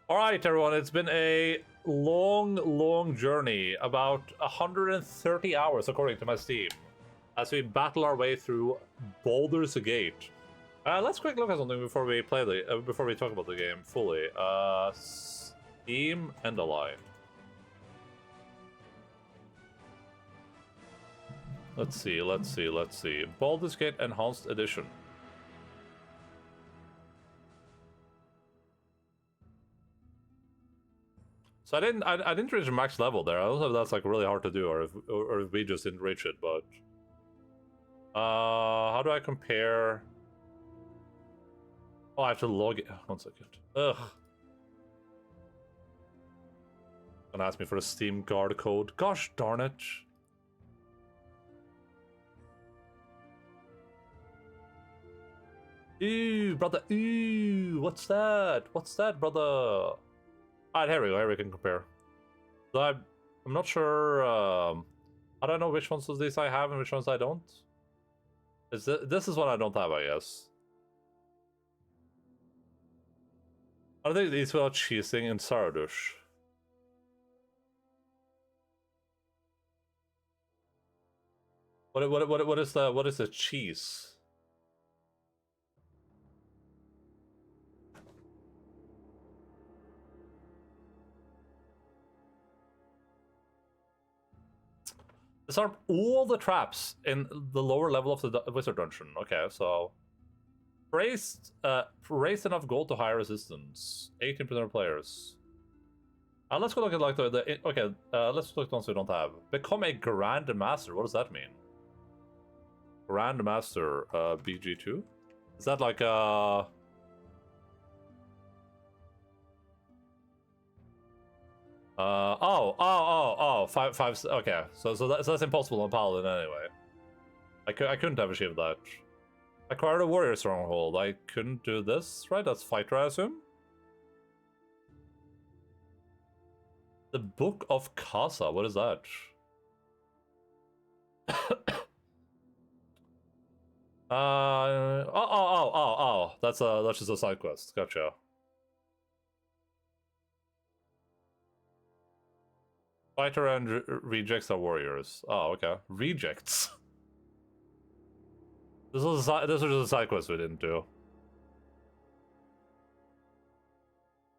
Alright, everyone, it's been a long journey, about 130 hours according to my Steam, as we battle our way through Baldur's Gate. Let's quick look at something before we play before we talk about the game fully. Steam Endaline. Let's see. Baldur's Gate Enhanced Edition. So I didn't reach max level there. I don't know if that's like really hard to do, or if we just didn't reach it. But how do I compare? Oh, I have to log it. 1 second. Ugh. Gonna ask me for a Steam guard code. Gosh darn it. Ooh, brother. Ooh, what's that? What's that, brother? Alright, here we go. Here we can compare. So I'm not sure. I don't know which ones of these I have and which ones I don't. This is one I don't have, I guess. I think these without cheesing in Sardush. What is the cheese? Disarm all the traps in the lower level of the wizard dungeon. Okay, so raised enough gold to higher resistance. 18% of players. Let's go look at like okay. Let's look at ones we don't have. Become a Grand Master. What does that mean? Grand Master BG2. Is that like five. Okay, so that's impossible on Paladin anyway. I couldn't have achieved that. Acquired a warrior stronghold. I couldn't do this, right? That's fighter, I assume. The Book of Casa. What is that? That's just a side quest. Gotcha. Fighter and rejects are warriors. Oh, okay. Rejects. This was just a side quest we didn't do.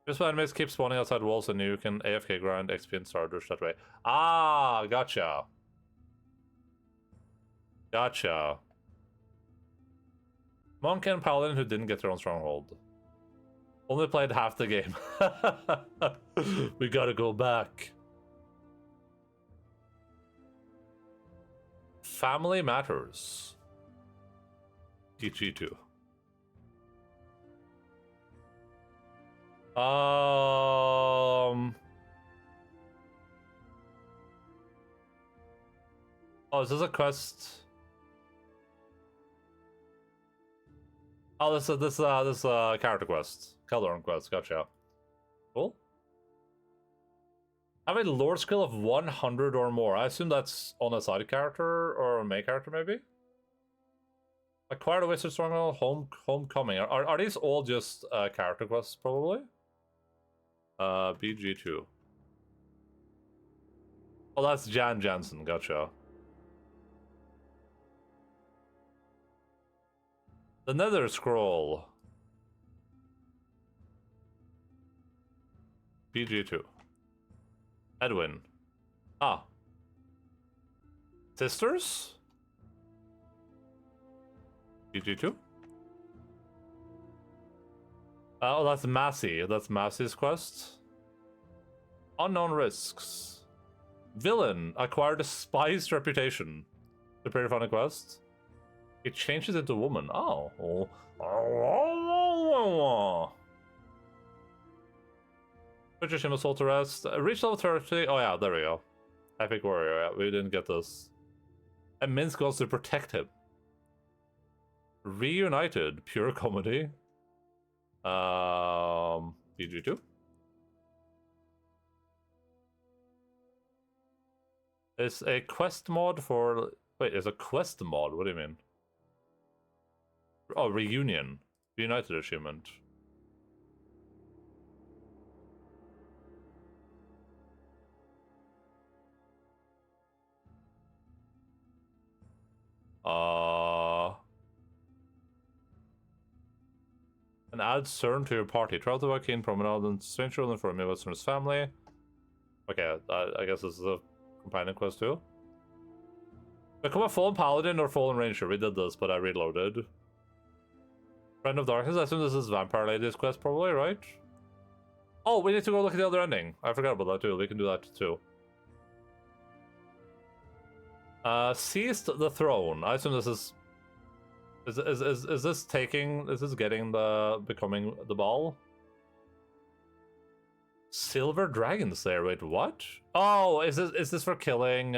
Just when enemies keep spawning outside walls and you can AFK grind XP and Stardust that way. Ah, gotcha. Gotcha. Monk and Paladin who didn't get their own stronghold. Only played half the game. We gotta go back. Family Matters. DG2. Oh, is this a quest? Oh, this character quest. Calderon quest, gotcha. Cool. Have a lore skill of 100 or more. I assume that's on a side character or a main character, maybe? Acquired a wizard stronghold, homecoming. Are these all just character quests, probably? BG2. Oh, that's Jan Jansen, gotcha. The Nether Scroll. BG2. Edwin. Ah. Sisters? BG2? Oh, that's Massey. That's Massey's quest. Unknown risks. Villain. Acquired a spiced reputation. Prepare to find a quest. It changes into woman. Oh. Put your Shimmer Soul to rest. Reach level 30. Oh yeah, there we go. Epic Warrior. Yeah, we didn't get this. And Minsk wants to protect him. Reunited. Pure comedy. BG2. It's a quest mod for... Wait, it's a quest mod? What do you mean? Oh, Reunion. Reunited achievement. And add CERN to your party. Travel to Joaquin Promenade and stranger and inform me about CERN's family. Okay, I guess this is a companion quest too. Become a fallen paladin or fallen ranger. We did this, but I reloaded. Friend of Darkness. I assume this is Vampire Lady's quest, probably, right? Oh, we need to go look at the other ending. I forgot about that too. We can do that too. Seized the throne. I assume this is. Is this taking? Is this getting the becoming the ball? Silver Dragon Slayer. Wait, what? Oh, is this for killing?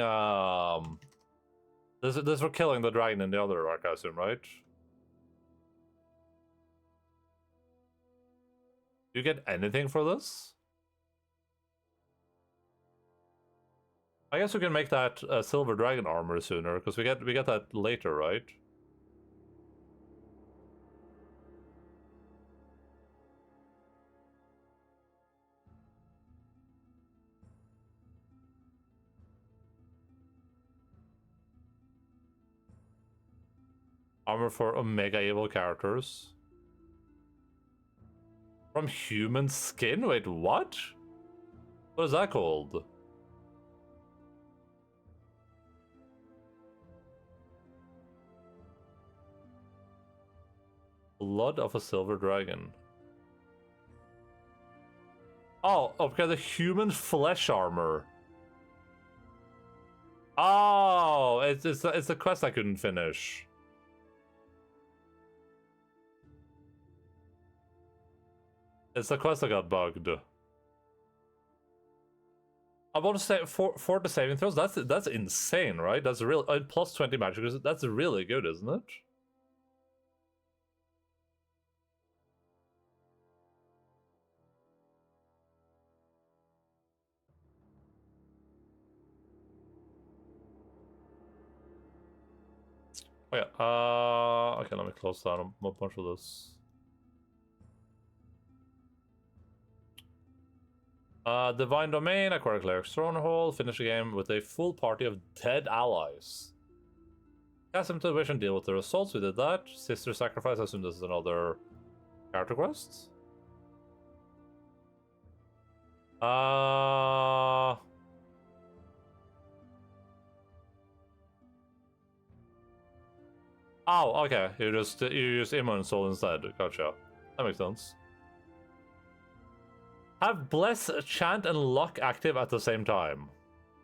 This is for killing the dragon in the other arc, I assume, right? Do you get anything for this? I guess we can make that silver dragon armor sooner because we get that later, right? Armor for Omega Evil characters. From human skin? Wait, what? What is that called? Blood of a Silver Dragon. Oh, okay, the human flesh armor. Oh, it's a quest I couldn't finish. It's the quest that got bugged. I want to say for the saving throws, that's insane, right? That's real plus 20 magic. That's really good, isn't it? Oh yeah. Okay, let me close down a bunch of this. Divine Domain, acquire Cleric Stronghold, finish the game with a full party of dead allies. Cast them to the wish and deal with the results. We did that. Sister Sacrifice, I assume this is another character quest. Oh, okay. You use Immune Soul instead. Gotcha. That makes sense. Have Bless, Chant, and Luck active at the same time.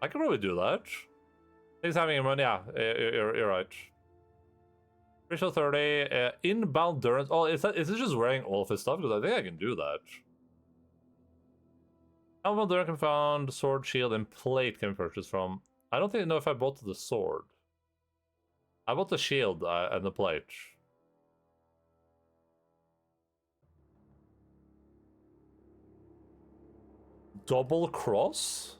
I can probably do that. Things having Immune, yeah, you're right. Ritual 30, in Baldur. Oh, is it just wearing all of his stuff? Because I think I can do that. Baldur can found sword, shield, and plate can be purchased from. I don't think I know if I bought the sword. I bought the shield and the plate. Double cross?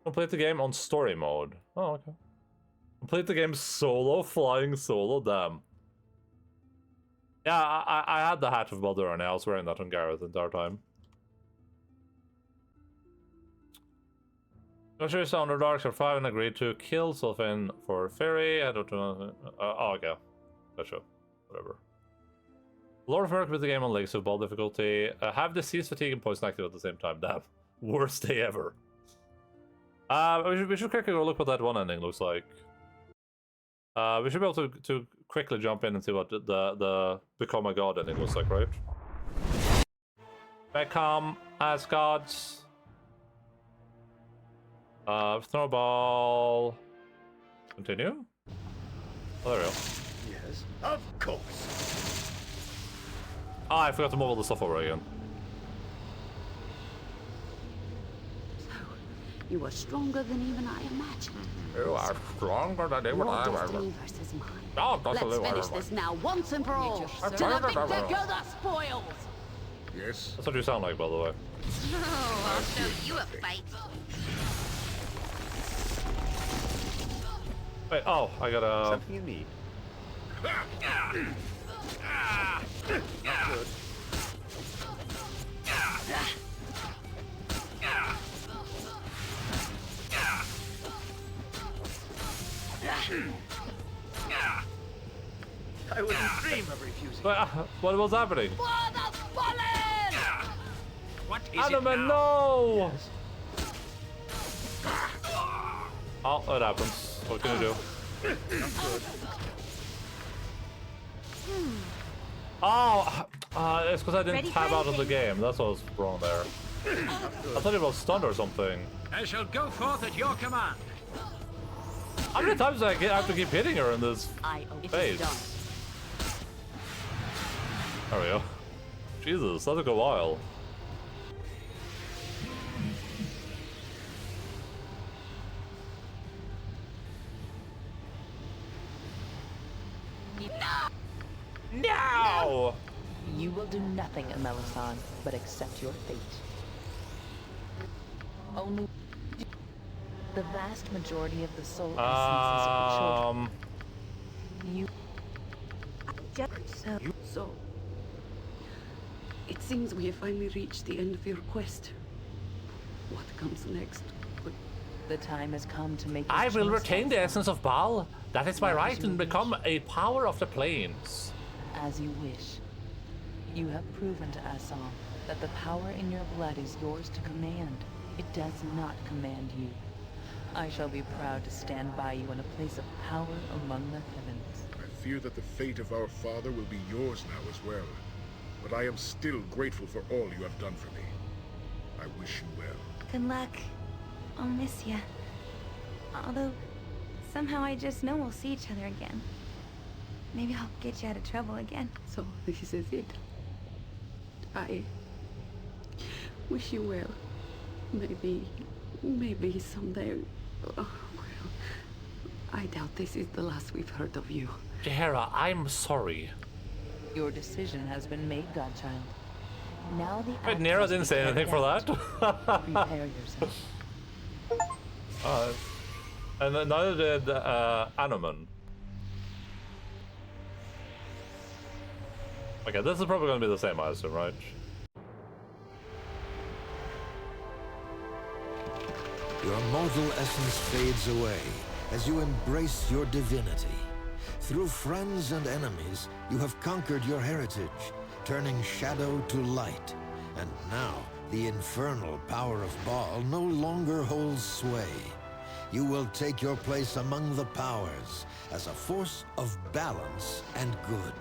Complete the game on story mode. Oh, okay. Complete the game solo, flying solo, damn. Yeah, I had the hat of Baldur and I was wearing that on Gareth the entire time. I'm sure Sound Darks are 5 and agreed to kill Solfin for Fairy. I don't know. Oh, okay. Gotcha. Whatever. Lord of Merc with the game on Legacy of Ball difficulty. Have disease, fatigue, and poison active at the same time. Damn. Worst day ever. We should quickly go look what that one ending looks like. We should be able to quickly jump in and see what the Become a God ending looks like, right? Become as gods. Snowball. Continue. Oh, there we go. Yes, of course. Ah, I forgot to move all the stuff over again. So, you are stronger than even I imagined. You are stronger than even I Your imagined. destiny versus mine. Oh, Let's finish this now, once and for all. To the victor go the spoils. Yes. That's what you sound like, by the way. Oh, I'll show you a fight. Wait, oh, I gotta... Something you need. Not good. What was happening? What is Anima, it now? no! Oh, it happens. What can you do? Oh, it's because I didn't Ready tab for out of the anything? game. That's what was wrong there. I thought it was stunned or something. I shall go forth at your command. How many times do I have to keep hitting her in this phase? There we go. Jesus, that took a while. No! You will do nothing, Amelisan, but accept your fate. Only the vast majority of the soul essences of the children. You So, it seems we have finally reached the end of your quest. What comes next? the time has come to make. I this will choice retain the essence of Baal. That is my As right you and wish. become a power of the plains. As you wish. You have proven to us all that the power in your blood is yours to command. It does not command you. I shall be proud to stand by you in a place of power among the heavens. I fear that the fate of our father will be yours now as well. But I am still grateful for all you have done for me. I wish you well. Good luck. I'll miss ya. Although, somehow I just know we'll see each other again. Maybe I'll get you out of trouble again. So, this is it. I wish you well. Maybe someday. Well, I doubt this is the last we've heard of you. Jahara, I'm sorry. Your decision has been made, Godchild. Now the Wait, act Nero must didn't be say anything for carried out. that. Prepare yourself. And then neither did Anoman. Okay, this is probably going to be the same, I assume, right? Your mortal essence fades away as you embrace your divinity. Through friends and enemies, you have conquered your heritage, turning shadow to light. And now, the infernal power of Baal no longer holds sway. You will take your place among the powers as a force of balance and good.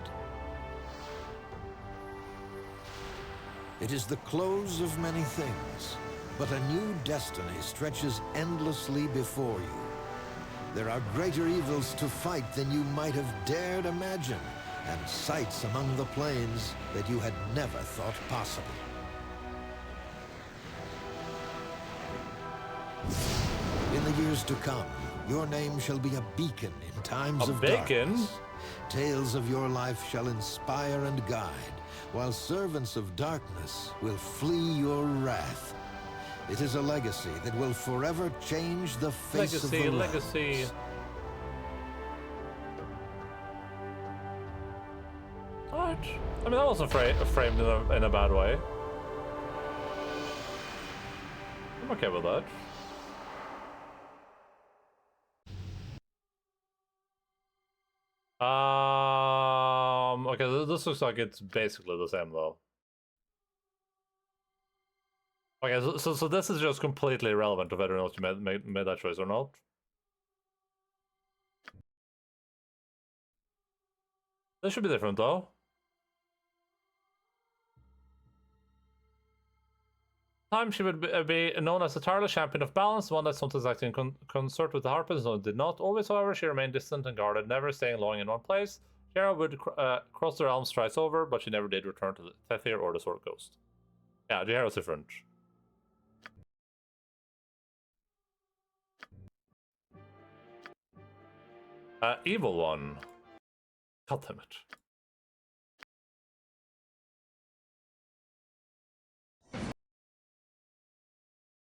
It is the close of many things, but a new destiny stretches endlessly before you. There are greater evils to fight than you might have dared imagine, and sights among the plains that you had never thought possible. In the years to come, your name shall be a beacon in times A of beacon? darkness. Tales of your life shall inspire and guide, while servants of darkness will flee your wrath. It is a legacy that will forever change the face of the lands. Legacy. What? I mean, that wasn't framed in a bad way. I'm okay with that. Okay, this looks like it's basically the same though. Okay, so this is just completely irrelevant to whether or not you made that choice or not. This should be different though. Time she would be known as the tireless champion of balance, one that sometimes acted in concert with the harpists, no, did not. Always, however, she remained distant and guarded, never staying long in one place. Jahara would cross the realms thrice over, but she never did return to the Tethir or the Sword Ghost. Yeah, Jahara's different. Evil one. God damn it.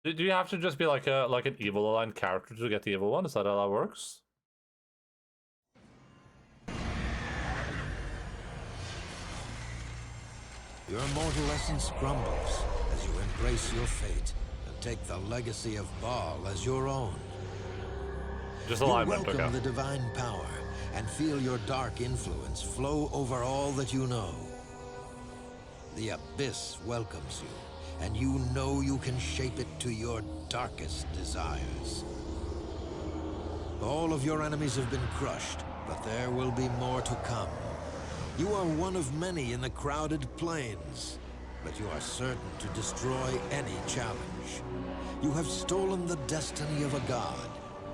Do you have to just be like an evil aligned character to get the evil one? Is that how that works? Your mortal essence crumbles as you embrace your fate and take the legacy of Baal as your own. Just You alignment, welcome okay. the divine power and feel your dark influence flow over all that you know. The Abyss welcomes you, and you know you can shape it to your darkest desires. All of your enemies have been crushed, but there will be more to come. You are one of many in the crowded plains, but you are certain to destroy any challenge. You have stolen the destiny of a god,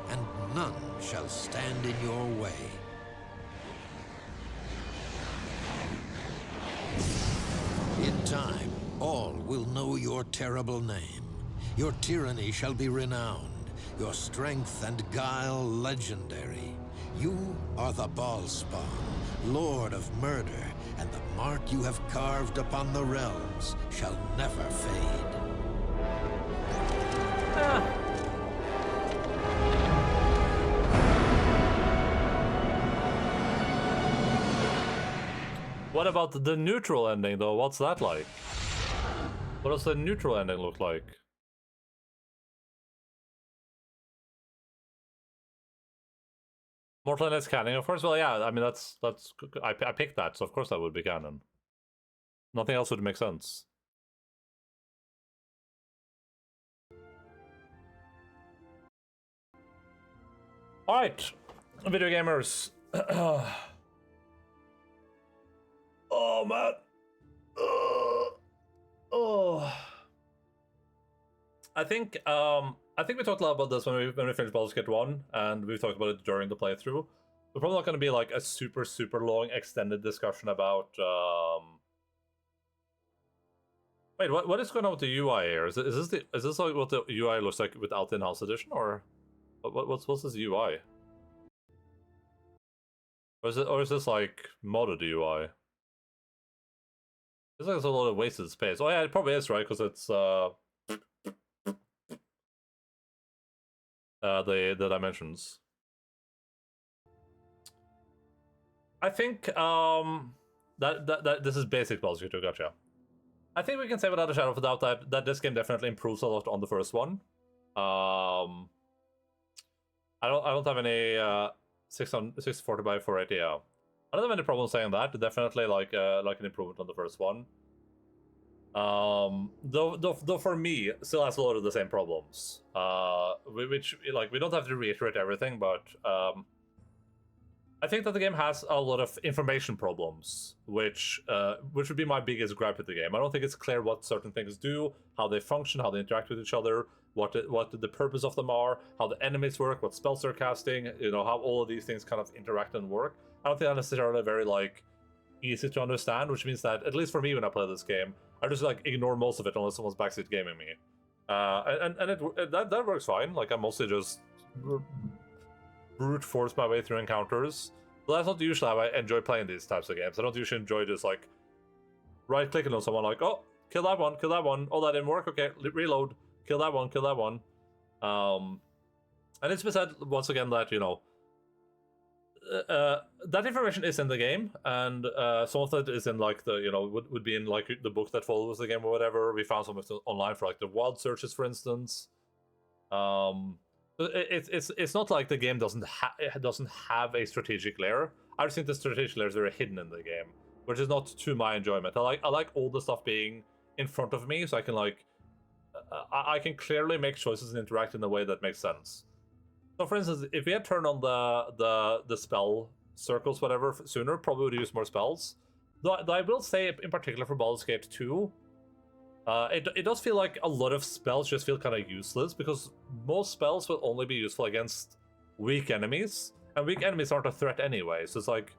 and none shall stand in your way. In time, all will know your terrible name. Your tyranny shall be renowned, your strength and guile legendary. You are the Ballspawn, Lord of Murder, and the mark you have carved upon the realms shall never fade. What about the neutral ending, though? What's that like? What does the neutral ending look like? Mortal is canon, of course. Well, yeah. I mean, that's I picked that, so of course that would be canon. Nothing else would make sense. All right, video gamers. Oh man. Oh. I think we talked a lot about this when we finished Baldur's Gate 1, and we've talked about it during the playthrough. We're probably not going to be like a super long extended discussion about Wait, what is going on with the UI here? Is this like what the UI looks like without the in-house edition, or what's this UI? Or is this like modded UI? It's like there's a lot of wasted space. Oh yeah, it probably is, right? Because it's the dimensions. I think that this is basic Baldur's Gate 2, gotcha. I think we can say without a shadow of a doubt that this game definitely improves a lot on the first one. I don't have any 640 by 480. Yeah, I don't have any problem saying that. Definitely like an improvement on the first one. Though for me, still has a lot of the same problems. Which like we don't have to reiterate everything, but I think that the game has a lot of information problems, which would be my biggest gripe with the game. I don't think it's clear what certain things do, how they function, how they interact with each other, what the purpose of them are, how the enemies work, what spells they're casting, how all of these things kind of interact and work. I don't think that's necessarily very like easy to understand, which means that at least for me when I play this game, I just like ignore most of it unless someone's backseat gaming me, and that works fine. Like I mostly just brute force my way through encounters. But that's not usually how I enjoy playing these types of games. I don't usually enjoy just like right clicking on someone like, oh, kill that one, oh that didn't work, okay, reload, kill that one. And it's been said once again that that information is in the game, and some of it is in like the would be in like the book that follows the game or whatever. We found some of it online for like the wild searches, for instance. It's not like the game doesn't have a strategic layer. I just think the strategic layer is very hidden in the game, which is not to my enjoyment. I like all the stuff being in front of me, so I can like I can clearly make choices and interact in a way that makes sense. So, for instance, if we had turned on the spell circles, whatever, sooner, probably would use more spells. Though I will say, in particular for Baldur's Gate 2, it does feel like a lot of spells just feel kind of useless, because most spells will only be useful against weak enemies, and weak enemies aren't a threat anyway. So it's like,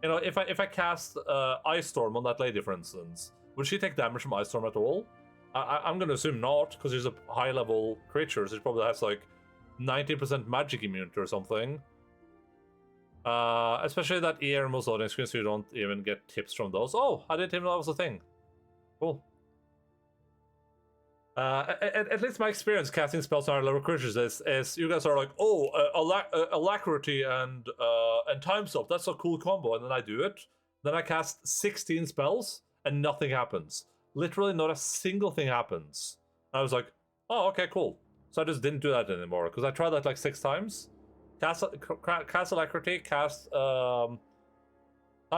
if I cast Ice Storm on that lady, for instance, would she take damage from Ice Storm at all? I'm gonna assume not, because she's a high-level creature, so she probably has like 90% magic immunity or something. Especially that ER most loading screens, so you don't even get tips from those. Oh, I didn't even know that was a thing. Cool. At least my experience casting spells on higher-level creatures is you guys are like, oh, alacrity and time stop. That's a cool combo, and then I do it. Then I cast 16 spells, and nothing happens. Literally, not a single thing happens. I was like, oh, okay, cool. So I just didn't do that anymore, because I tried that like 6 times. Cast Alacrity, cast Time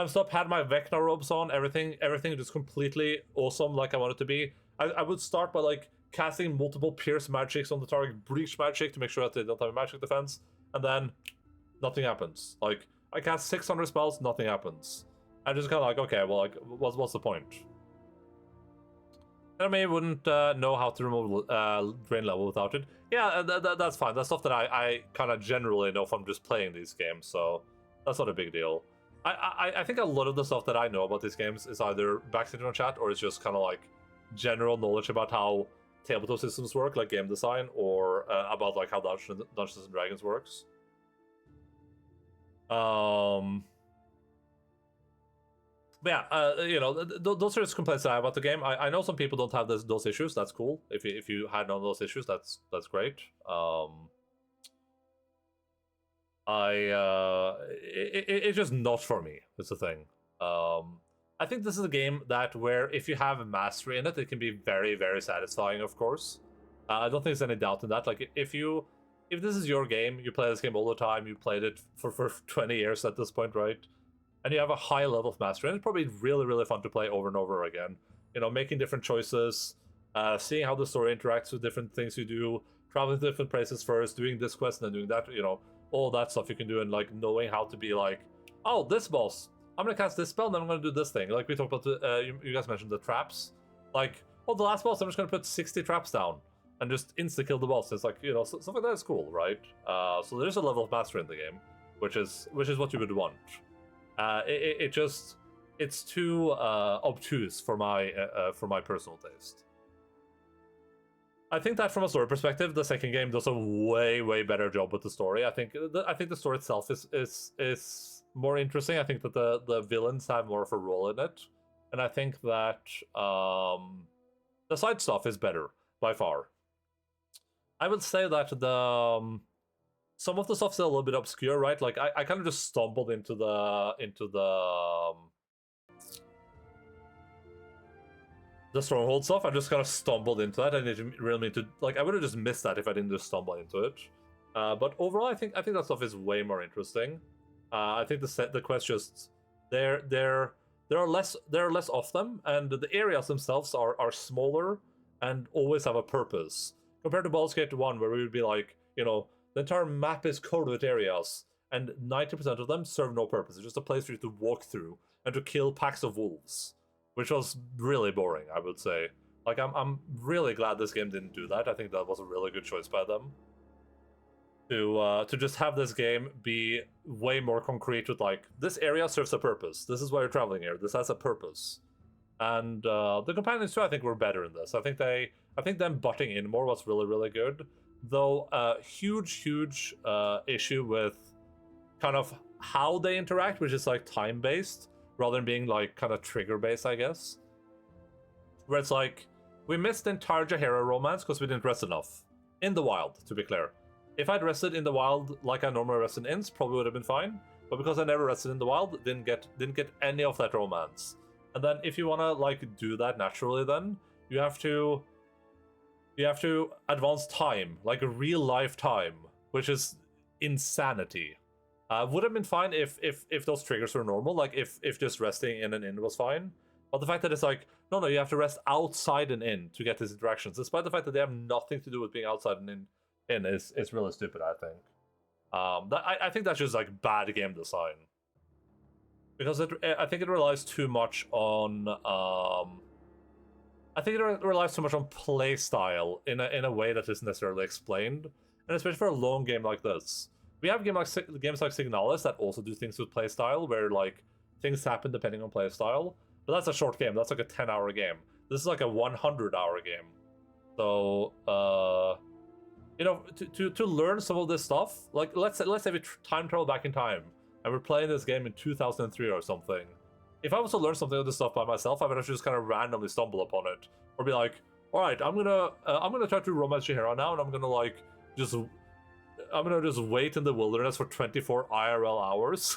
Stop, had my Vecna robes on, everything just completely awesome like I want it to be. I would start by like casting multiple Pierce magics on the target, Breach magic to make sure that they don't have a magic defense, and then nothing happens. Like, I cast 600 spells, nothing happens. I'm just kind of like, okay, well, like, what's the point? Enemy wouldn't know how to remove drain level without it. Yeah, that's fine. That's stuff that I kind of generally know from just playing these games, so that's not a big deal. I think a lot of the stuff that I know about these games is either backseat on chat, or it's just kind of like general knowledge about how tabletop systems work, like game design, or about like how Dungeons and Dragons works. But yeah, you know, those are just complaints that I have about the game. I know some people don't have those issues. That's cool. If you had none of those issues, that's great. It's just not for me. It's the thing. I think this is a game that where if you have a mastery in it, it can be very, very satisfying. Of course, I don't think there's any doubt in that. Like if this is your game, you play this game all the time. You played it for 20 years at this point, right? And you have a high level of mastery, and it's probably really, really fun to play over and over again. You know, making different choices, seeing how the story interacts with different things you do, traveling to different places first, doing this quest and then doing that, you know, all that stuff you can do, and like knowing how to be like, oh, this boss, I'm gonna cast this spell, and then I'm gonna do this thing. Like we talked about, you guys mentioned the traps. Like, oh, the last boss, I'm just gonna put 60 traps down and just insta kill the boss. It's like, you know, stuff like that is cool, right? So there's a level of mastery in the game, which is what you would want. It's too obtuse for my personal taste. I think that from a story perspective, the second game does a way better job with the story. I think the story itself is more interesting. I think that the villains have more of a role in it, and I think that the side stuff is better by far. I would say that some of the stuff's a little bit obscure, right? Like I kind of just stumbled into the stronghold stuff. I just kind of stumbled into that. I didn't really mean to. Like, I would have just missed that if I didn't just stumble into it. But overall, I think that stuff is way more interesting. I think the quests just there are less of them, and the areas themselves are smaller and always have a purpose compared to Baldur's Gate 1, where we would be like, you know, the entire map is covered with areas, and 90% of them serve no purpose. It's just a place for you to walk through and to kill packs of wolves, which was really boring, I would say. Like, I'm really glad this game didn't do that. I think that was a really good choice by them. To just have this game be way more concrete with, like, this area serves a purpose. This is why you're traveling here. This has a purpose. And the companions too, I think, were better in this. I think them butting in more was really, really good. Though huge issue with kind of how they interact, which is like time-based rather than being like kind of trigger-based, I guess. Where it's like, we missed the entire Jahara romance because we didn't rest enough. In the wild, to be clear. If I'd rested in the wild like I normally rest in inns, probably would have been fine. But because I never rested in the wild, didn't get any of that romance. And then if you want to like do that naturally, then you have to advance time, like a real life time, which is insanity. Would have been fine if those triggers were normal, like if just resting in an inn was fine. But the fact that it's like, no, you have to rest outside an inn to get these interactions, despite the fact that they have nothing to do with being outside an inn is really stupid, I think. I think that's just like bad game design. Because I think it relies too much on I think it relies too much on play style in a way that isn't necessarily explained, and especially for a long game like this. We have games like Signalis that also do things with play style, where like things happen depending on play style. But that's a short game. That's like a 10-hour game. This is like a 100-hour game. So you know, to learn some of this stuff, like let's say we time travel back in time and we're playing this game in 2003 or something. If I was to learn something of this stuff by myself, I would actually just kind of randomly stumble upon it, or be like, "All right, I'm gonna try to romance Jahara now, and I'm gonna just wait in the wilderness for 24 IRL hours."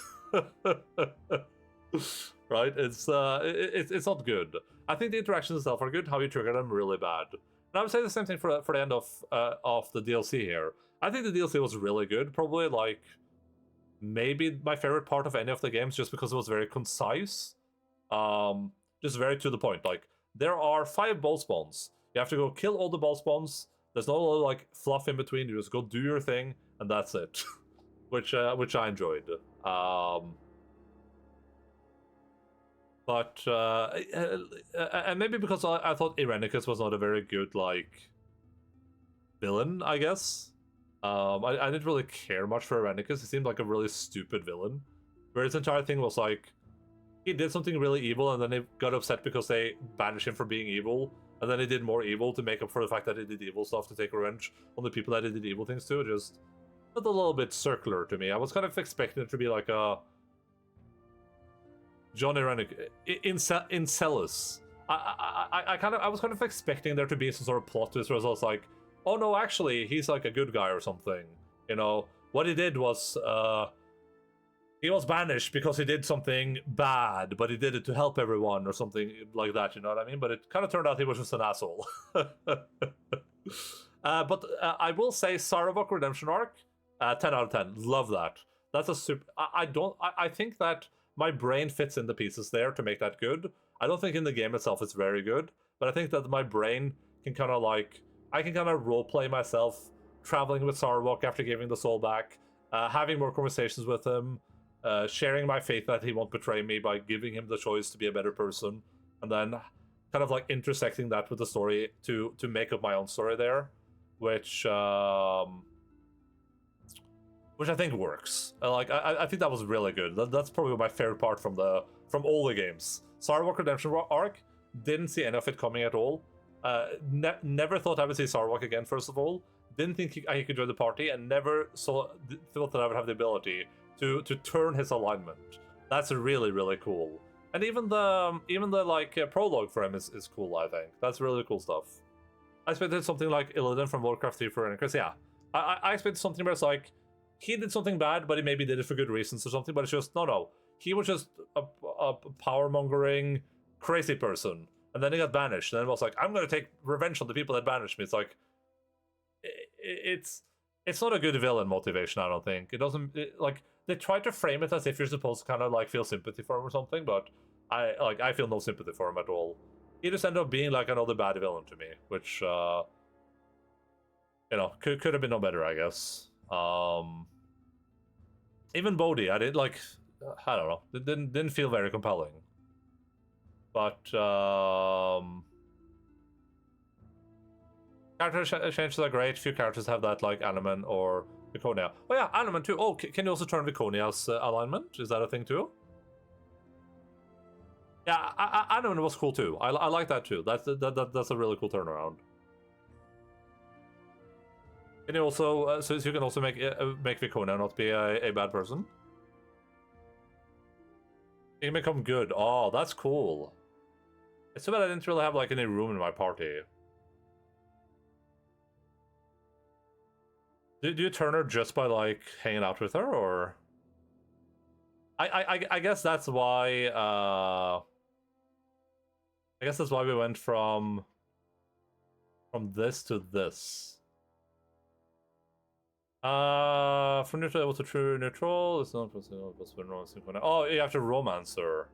Right? It's not good. I think the interactions itself are good. How you trigger them, really bad. And I would say the same thing for the end of the DLC here. I think the DLC was really good. Probably like maybe my favorite part of any of the games, just because it was very concise. Just very to the point. Like there are 5 ball spawns. You have to go kill all the ball spawns. There's no like fluff in between. You just go do your thing, and that's it. which I enjoyed. But and maybe because I thought Irenicus was not a very good like villain, I guess. I didn't really care much for Irenicus. He seemed like a really stupid villain, where his entire thing was like he did something really evil, and then he got upset because they banished him for being evil, and then he did more evil to make up for the fact that he did evil stuff to take revenge on the people that he did evil things to. Just felt a little bit circular to me. I was kind of expecting it to be like a John Irenicus in Celis. I was kind of expecting there to be some sort of plot twist where I was like, oh no, actually he's like a good guy or something. You know, what he did was he was banished because he did something bad, but he did it to help everyone or something like that, you know what I mean? But it kind of turned out he was just an asshole. But I will say Sarevok Redemption Arc, 10 out of 10. Love that. That's a super... I think that my brain fits in the pieces there to make that good. I don't think in the game itself it's very good, but I think that my brain can kind of like... I can kind of roleplay myself traveling with Sarevok after giving the soul back, having more conversations with him, sharing my faith that he won't betray me by giving him the choice to be a better person, and then kind of like intersecting that with the story to make up my own story there, which I think works. I think that was really good. That's probably my favorite part from all the games. Sarevok Redemption Arc, didn't see any of it coming at all. Never thought I would see Sarevok again, first of all. Didn't think he could join the party, and never thought that I would have the ability to turn his alignment. That's really, really cool. And even the like prologue for him is cool, I think. That's really cool stuff. I expected something like Illidan from Warcraft 3 for Irenicus. Yeah. I expected something where it's like he did something bad, but he maybe did it for good reasons or something, but it's just no. He was just a power-mongering crazy person. And then he got banished, and then it was like, I'm gonna take revenge on the people that banished me. It's like it's not a good villain motivation, I don't think. It doesn't like they try to frame it as if you're supposed to kind of like feel sympathy for him or something, but I feel no sympathy for him at all. He just ended up being like another bad villain to me, which you know, could have been no better, I guess. Even Bodhi, I don't know, it didn't feel very compelling. But character changes are great. Few characters have that, like Animan or Viconia. Oh yeah, Animan too. Oh, can you also turn Viconia's alignment? Is that a thing too? Yeah, Animan was cool too. I like that too. That's a really cool turnaround. Can you also so you can also make Viconia not be a bad person? You can become good. Oh, that's cool. It's too bad I didn't really have like any room in my party. Do you turn her just by like hanging out with her, or? I guess that's why. I guess that's why we went from this to this. From neutral to true neutral. It's not possible. Oh, you have to romance her.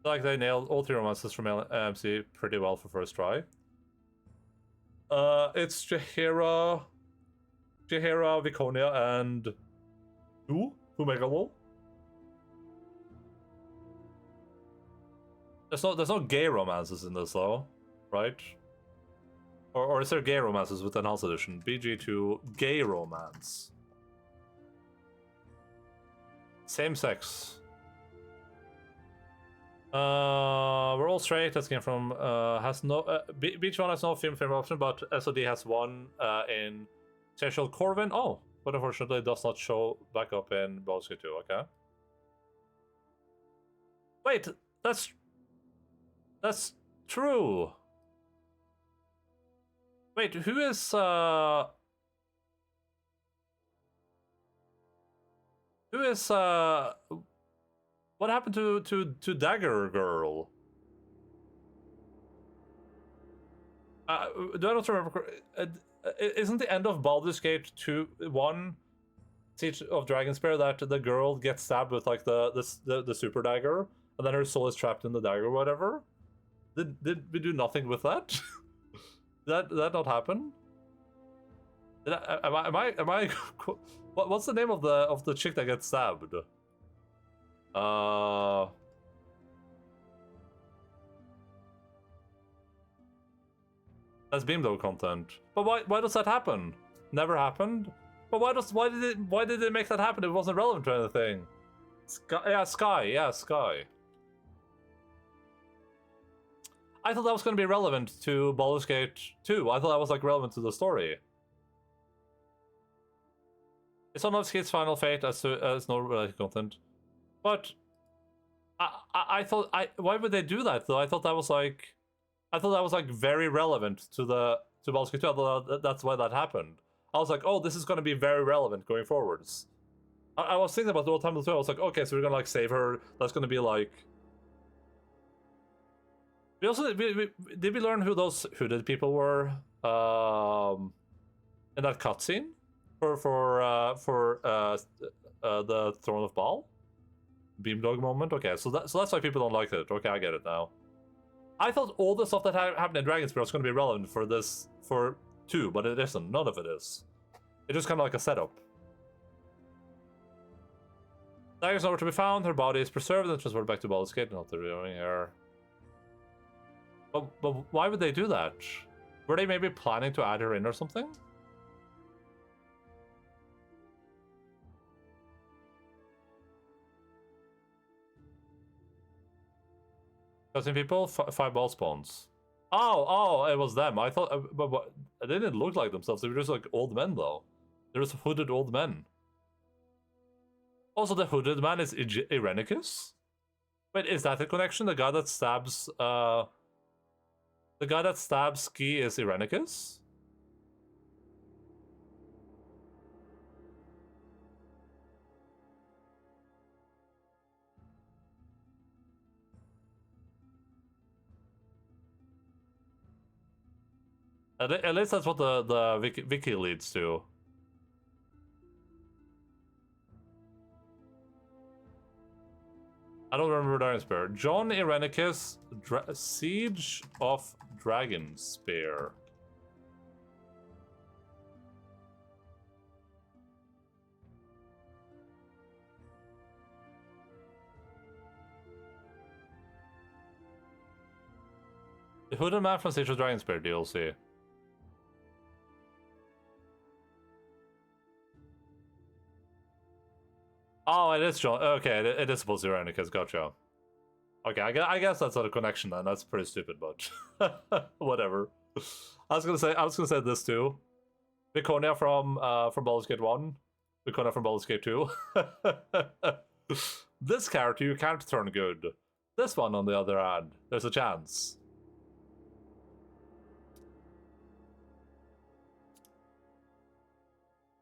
Like they nailed all 3 romances from AMC pretty well for first try. It's Jaheira, Viconia, and who Megalol? There's no gay romances in this though, right? Or is there gay romances with Enhanced Edition? BG2 gay romance. Same sex. We're all straight. This came from has no Beach One has no film option, but SOD has one in Essential Corvin. Oh, but unfortunately it does not show back up in Baldur's 2. Okay. Wait, that's true. Wait, who is what happened to Dagger Girl? Do I not remember? Isn't the end of Baldur's Gate 1 Siege of Dragonspear that the girl gets stabbed with like the super dagger, and then her soul is trapped in the dagger or whatever? Did we do nothing with that? Did that not happen? Am I what's the name of the chick that gets stabbed? That's Beamdog content. But why does that happen? Never happened? But why did they make that happen? It wasn't relevant to anything. Sky. I thought that was going to be relevant to Baldur's Gate 2. I thought that was like relevant to the story. It's on Skate's final fate as no related content. But I thought why would they do that though? I thought that was like very relevant to Baldur's Gate 2. I thought that's why that happened. I was like, oh, this is going to be very relevant going forwards. I was thinking about the whole time as well. I was like, okay, so we're gonna like save her. That's gonna be like. We also did we learn who those hooded people were in that cutscene for the Throne of Baal Beamdog moment? Okay, so that's why people don't like it. Okay, I get it now. I thought all the stuff that happened in Dragonspear was going to be relevant for 2, but it isn't. None of it is. It's just kind of like a setup. Dagger's nowhere to be found. Her body is preserved and transported back to Baldur's Gate. Not the reviewing her. But why would they do that? Were they maybe planning to add her in or something? Dozen people, 5 ball spawns. Oh, it was them. I thought, but they didn't look like themselves. They were just like old men, though. There was hooded old men. Also, the hooded man is Irenicus. Wait, is that the connection? The guy that stabs, Ski is Irenicus? At least that's what the wiki leads to. I don't remember Dragonspear. John Irenicus, Siege of Dragonspear. The hooded man from Siege of Dragonspear DLC. Oh, it is John. Okay, it is supposed to be Irenicus. Gotcha. Okay, I guess that's not a connection then. That's pretty stupid, but whatever. I was gonna say this too. Viconia from Baldur's Gate 1. Viconia from Baldur's Gate 2. This character you can't turn good. This one, on the other hand, there's a chance.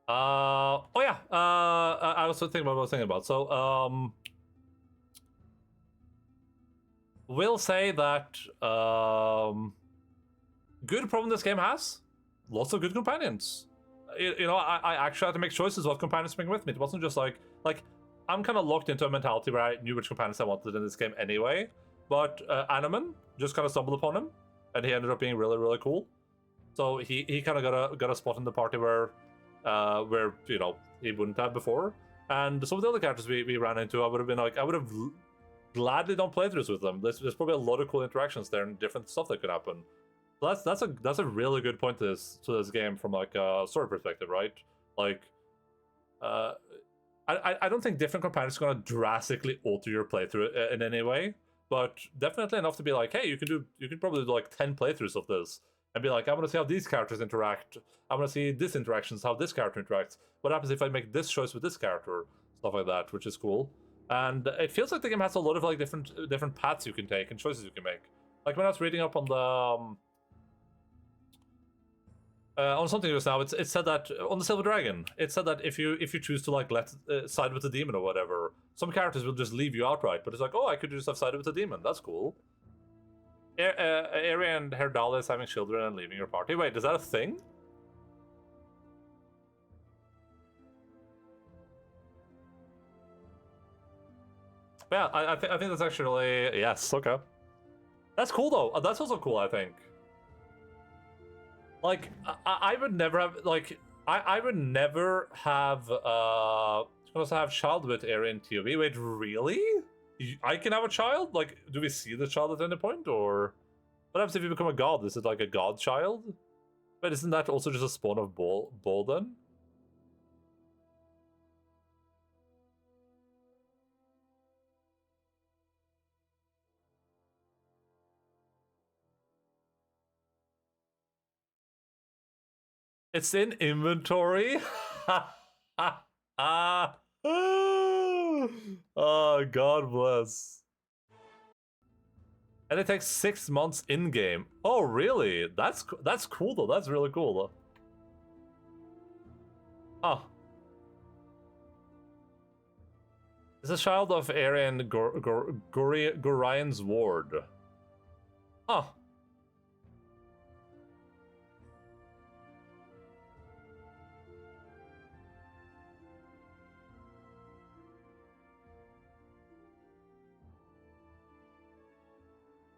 Oh yeah. I was thinking about what I was thinking about. So we'll say that good problem this game has lots of good companions. You know, I actually had to make choices what companions to bring with me. It wasn't just like I'm kind of locked into a mentality where I knew which companions I wanted in this game anyway. But Animan just kind of stumbled upon him, and he ended up being really, really cool. So he kind of got a spot in the party where you know he wouldn't have before. And some of the other characters we ran into, I would have gladly done playthroughs with them. There's probably a lot of cool interactions there and different stuff that could happen. So that's a really good point to this game from like a story perspective, right? Like, I don't think different companions are gonna drastically alter your playthrough in any way, but definitely enough to be like, hey, you could probably do like 10 playthroughs of this and be like, I want to see how these characters interact. I want to see this interactions, how this character interacts. What happens if I make this choice with this character? Stuff like that, which is cool. And it feels like the game has a lot of like different paths you can take and choices you can make. Like when I was reading up on the on something just now, it said that on the Silver Dragon, it said that if you choose to like side with the demon or whatever, some characters will just leave you outright. But it's like, oh, I could just have sided with the demon. That's cool. Ari and Herdala is having children and leaving your party. Wait, is that a thing? Yeah, I think that's actually yes. Okay, that's cool though. That's also cool. I think. Like I would never have like I would never have supposed to have child with Ari and TOV. Wait, really? I can have a child? Like, do we see the child at any point, or what happens if you become a god? Is it like a god child? But isn't that also just a spawn of Baldur? It's in inventory. Oh, God bless. And it takes 6 months in game. Oh, really? That's cool though. That's really cool though. Oh. It's a child of Arian Gorian's ward. Oh.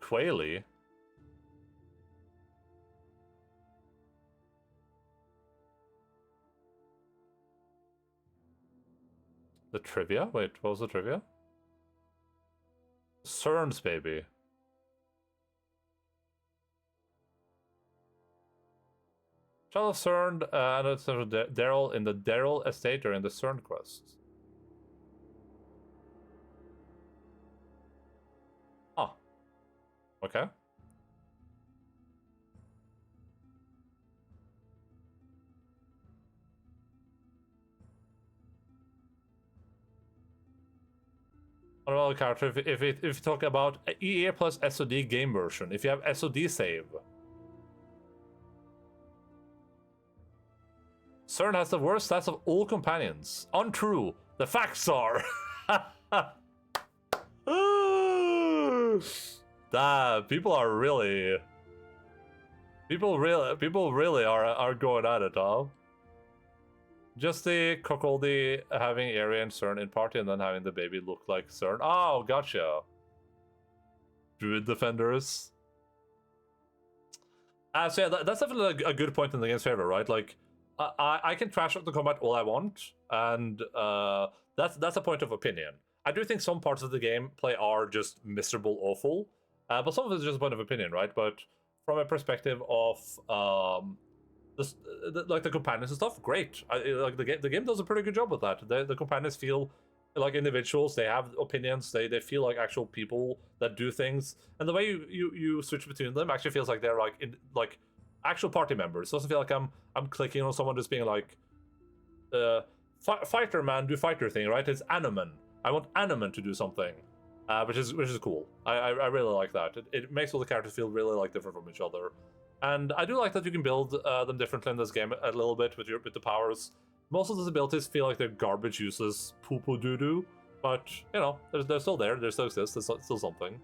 Quayle? The trivia? Wait, what was the trivia? CERN's baby. Child of CERN and it's Daryl in the Daryl estate or in the CERN quest. Oh. Okay. What about the character? If you talk about EA plus SOD game version, if you have SOD save. CERN has the worst stats of all companions. Untrue. The facts are. People really are going at it, huh? Just the Cuckoldy having Ari and CERN in party and then having the baby look like CERN. Oh, gotcha. Druid defenders. So yeah, that's definitely a good point in the game's favor, right? Like, I can trash out the combat all I want, and that's a point of opinion. I do think some parts of the gameplay are just miserable, awful, but some of it is just a point of opinion, right? But from a perspective of like the companions and stuff, great. Like the game does a pretty good job with that. The companions feel like individuals. They have opinions. They feel like actual people that do things, and the way you switch between them actually feels like they're like actual party members. It doesn't feel like I'm clicking on someone just being like, fighter man, do fighter thing, right? It's Animan. I want Animan to do something, which is cool. I really like that. It makes all the characters feel really like different from each other, and I do like that you can build them differently in this game a little bit with the powers. Most of those abilities feel like they're garbage, useless, poo-poo doo-doo, but you know they're still there. They still exist. There's still something.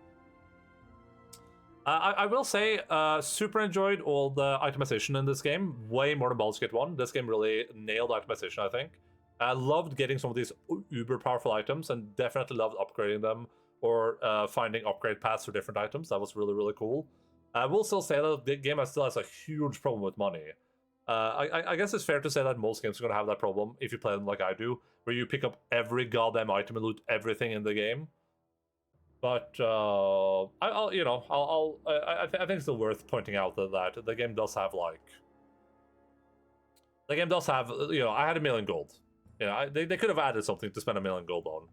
I will say, super enjoyed all the itemization in this game, way more than Baldur's Gate 1. This game really nailed itemization, I think. I loved getting some of these uber powerful items, and definitely loved upgrading them, or finding upgrade paths for different items. That was really, really cool. I will still say that the game still has a huge problem with money. I guess it's fair to say that most games are going to have that problem, if you play them like I do, where you pick up every goddamn item and loot everything in the game. But I think it's still worth pointing out that the game does have I had $1 million gold. You know, they could have added something to spend $1 million gold on.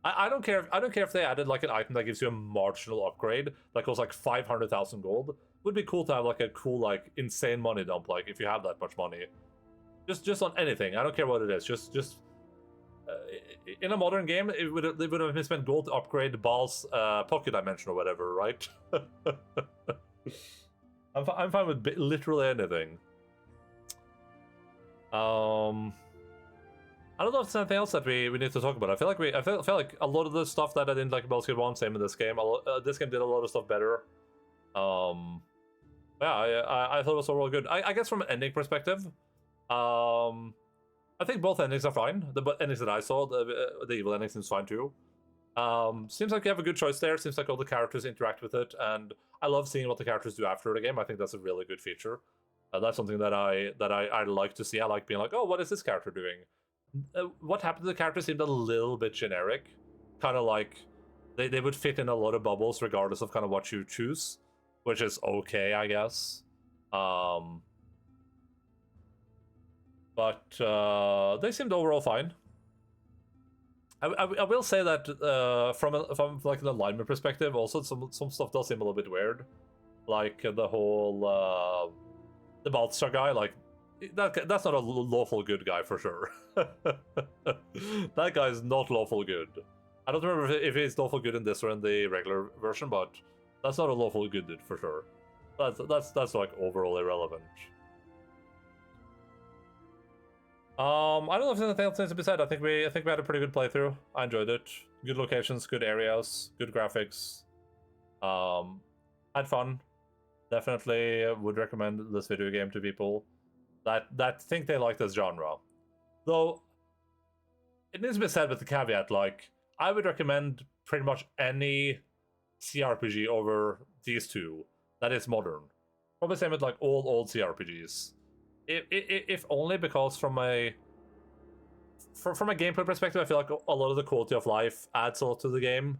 I don't care if they added like an item that gives you a marginal upgrade that goes like 500,000 gold. Would be cool to have like a cool like insane money dump, like if you have that much money. Just on anything. I don't care what it is. Just in a modern game, they would have been spent gold to upgrade Baal's pocket dimension or whatever, right? I'm fine with literally anything. I don't know if there's anything else that we need to talk about. I feel like a lot of the stuff that I didn't like about Baldur's Gate 1, same in this game. This game did a lot of stuff better. Yeah, I thought it was overall good. I guess from an ending perspective, I think both endings are fine. The endings that I saw, the evil ending seems fine too. Seems like you have a good choice there. Seems like all the characters interact with it, and I love seeing what the characters do after the game. I think that's a really good feature. That's something that I like to see. I like being like, oh, what is this character doing? What happened to the character seemed a little bit generic, kind of like they would fit in a lot of bubbles regardless of kind of what you choose, which is okay, I guess. But they seemed overall fine. I will say that from like an alignment perspective, also some stuff does seem a little bit weird, like the whole the Baldur guy. Like that's not a lawful good guy for sure. That guy is not lawful good. I don't remember if he's lawful good in this or in the regular version, but that's not a lawful good dude for sure. That's like overall irrelevant. I don't know if there's anything else needs to be said. I think we had a pretty good playthrough. I enjoyed it. Good locations, good areas, good graphics. Had fun. Definitely would recommend this video game to people that think they like this genre. Though it needs to be said with the caveat, like I would recommend pretty much any CRPG over these two that is modern. Probably same with like old CRPGs. If only because from a gameplay perspective, I feel like a lot of the quality of life adds a lot to the game,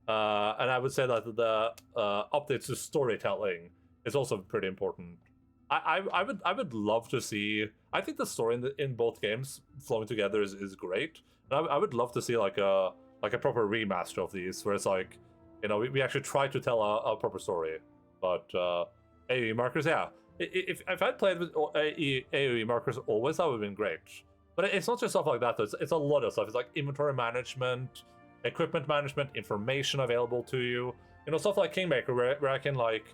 and I would say that the updates to storytelling is also pretty important. I would love to see. I think the story in both games flowing together is great, and I would love to see like a proper remaster of these, where it's like, you know, we actually try to tell a proper story, but AoE markers, yeah. If I'd played with AoE markers always, that would have been great. But it's not just stuff like that, though. It's a lot of stuff. It's like inventory management, equipment management, information available to you. You know, stuff like Kingmaker, where I can like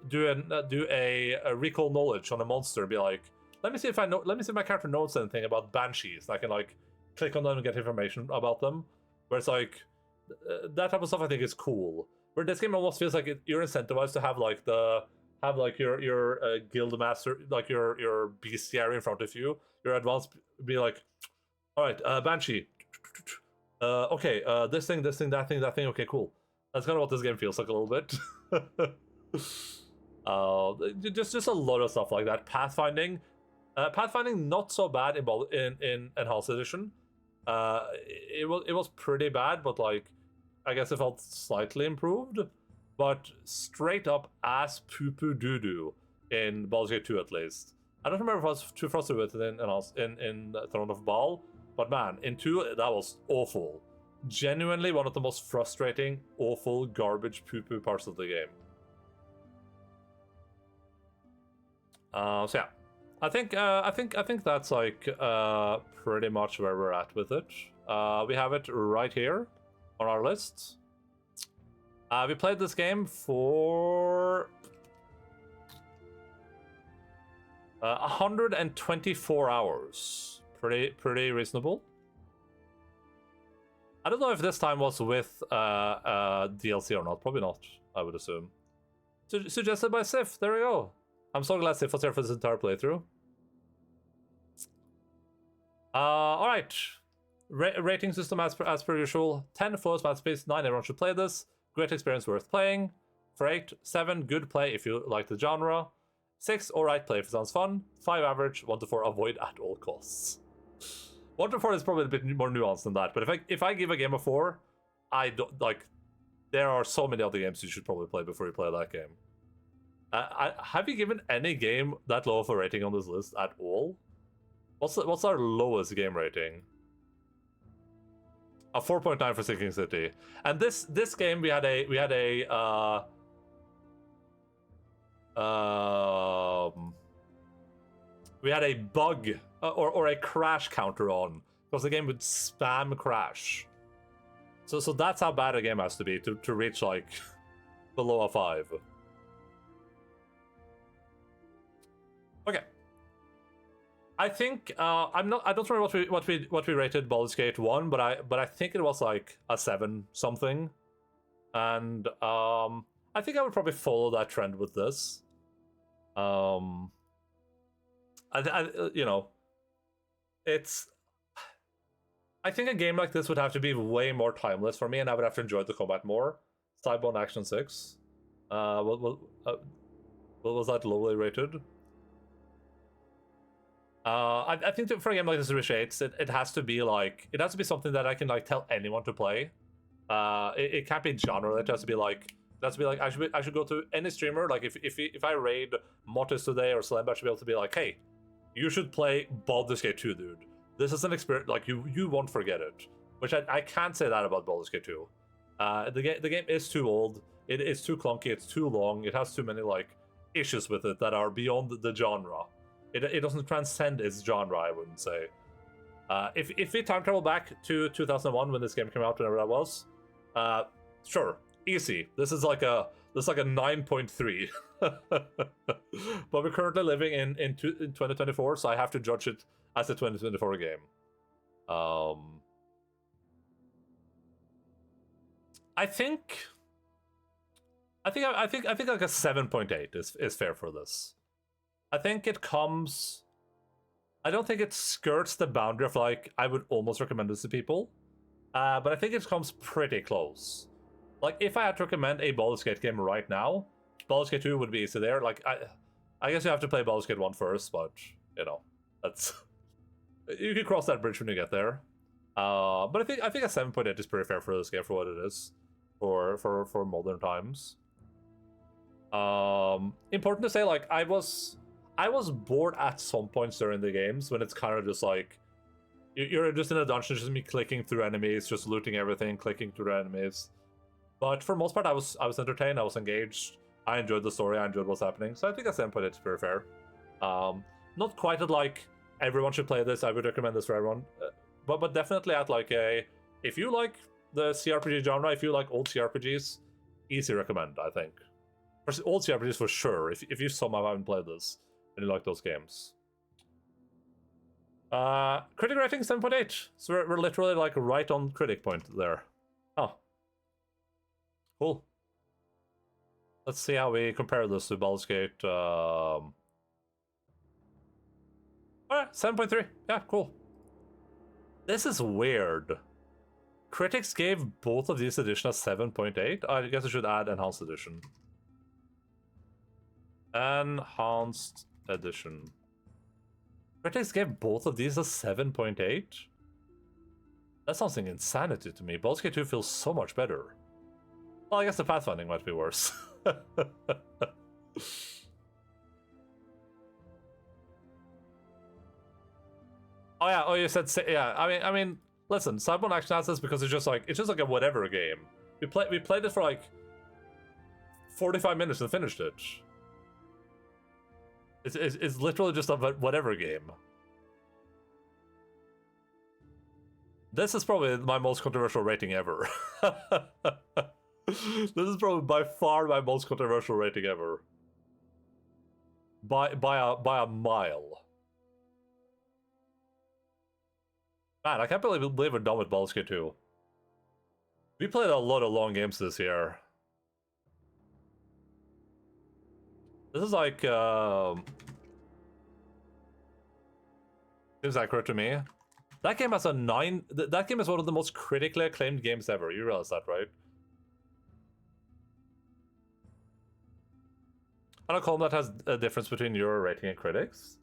do a recall knowledge on a monster, be like, let me see if my character knows anything about banshees. And I can like click on them and get information about them. Where it's like that type of stuff I think is cool. Where this game almost feels like you're incentivized to have like your guild master, like your bestiary in front of you, your advanced, be like, all right, banshee, okay, this thing, that thing, okay, cool. That's kind of what this game feels like a little bit. Just a lot of stuff like that. Pathfinding not so bad in Enhanced Edition. It was pretty bad, but like I guess it felt slightly improved. But straight up ass poo-poo doo-doo in Baldur's Gate 2 at least. I don't remember if I was too frustrated with it in Throne of Baal, but man, in 2 that was awful. Genuinely one of the most frustrating, awful, garbage poo-poo parts of the game. So yeah, I think that's like pretty much where we're at with it. We have it right here on our list. We played this game for 124 hours. Pretty reasonable. I don't know if this time was with DLC or not. Probably not, I would assume. Suggested by Sif. There we go. I'm so glad Sif was here for this entire playthrough. All right. Rating system as per usual. 10 flawless masterpiece. 9 everyone should play this. Great experience worth playing. For 8, 7 good play if you like the genre. 6 alright play if it sounds fun. 5 average. 1 to 4 avoid at all costs. 1 to 4 is probably a bit more nuanced than that. But if I give a game a 4, I don't like. There are so many other games you should probably play before you play that game. Have you given any game that low of a rating on this list at all? What's our lowest game rating? A 4.9 for Sinking City, and this game we had a bug or a crash counter on, because the game would spam crash. So that's how bad a game has to be to reach like below a 5. Okay. I think I don't remember what we rated Baldur's Gate 1, but I think it was like a 7 something, and I I think I would probably follow that trend with this. You know, it's. I think a game like this would have to be way more timeless for me, and I would have to enjoy the combat more. Cyberpunk Action 6. What was that lowly rated? I think that for a game like this, it has to be like something that I can like tell anyone to play. It can't be genre. It has to be like I should go to any streamer. Like if I raid Mortis today or Slam, I should be able to be like, hey, you should play Baldur's Gate 2, dude. This is an experience like you won't forget it. Which I can't say that about Baldur's Gate 2. The game is too old. It is too clunky. It's too long. It has too many like issues with it that are beyond the genre. It doesn't transcend its genre, I wouldn't say. If we time travel back to 2001 when this game came out, whenever that was, sure, easy. This is like a 9.3. But we're currently living in 2024, so I have to judge it as a 2024 game. I think like a 7.8 is fair for this. I think it comes. I don't think it skirts the boundary of like I would almost recommend this to people, but I think it comes pretty close. Like if I had to recommend a Baldur's Gate game right now, Baldur's Gate 2 would be easy there. Like I guess you have to play Baldur's Gate 1 first, but you know that's you can cross that bridge when you get there. But I think a 7.8 is pretty fair for this game for what it is, for modern times. Important to say, like I was bored at some points during the games when it's kind of just like you're just in a dungeon, just me clicking through enemies, just looting everything, clicking through enemies. But for the most part, I was entertained, I was engaged, I enjoyed the story, I enjoyed what's happening. So I think a 7.8 is pretty fair. Not quite at like everyone should play this. I would recommend this for everyone, but definitely at like if you like the CRPG genre, if you like old CRPGs, easy recommend. I think for old CRPGs for sure. If you somehow haven't played this and you like those games. Critic rating 7.8. So we're literally like right on critic point there. Oh, cool. Let's see how we compare this to Baldur's Gate. Alright, 7.3. Yeah, cool. This is weird. Critics gave both of these editions a 7.8. I guess I should add Enhanced Edition. Enhanced Edition. Critics gave both of these a 7.8? That's something insanity to me. Baldur's Gate 2 feels so much better. Well, I guess the pathfinding might be worse. Oh yeah, oh you said yeah. I mean, listen, Cyberpunk Action has this because it's just like a whatever game. We played it for like 45 minutes and finished it. It's literally just a whatever game. This is probably my most controversial rating ever. This is probably by far my most controversial rating ever. By a mile. Man, I can't believe we're done with Baldur's Gate 2. We played a lot of long games this year. This is like, seems accurate to me. That game has a 9. That game is one of the most critically acclaimed games ever. You realize that, right? I don't call that has a difference between your rating and critics.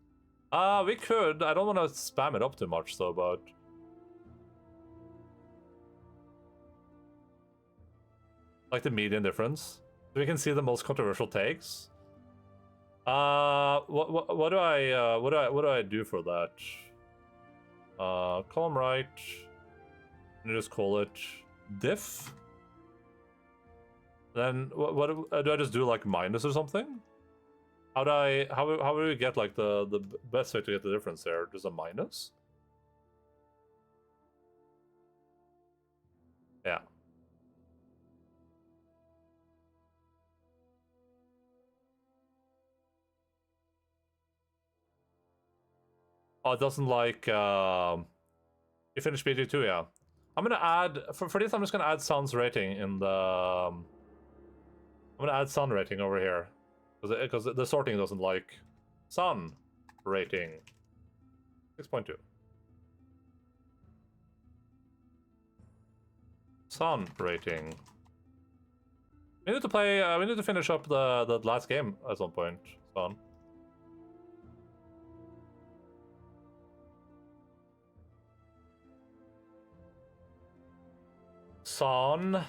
We could. I don't want to spam it up too much, though, but like the median difference, so we can see the most controversial takes. What do I do for that? Column right. And just call it diff. Then what do I just do, like minus or something? How do we get like the best way to get the difference there? Just a minus? Yeah. Oh, it doesn't like you finished BG2, yeah. I'm gonna add for this. I'm just gonna add Sound's rating in the. I'm I'm gonna add sun rating over here. Because the sorting doesn't like sun rating. 6.2. Sun rating. We need to play. We need to finish up the last game at some point. Sun. Sun.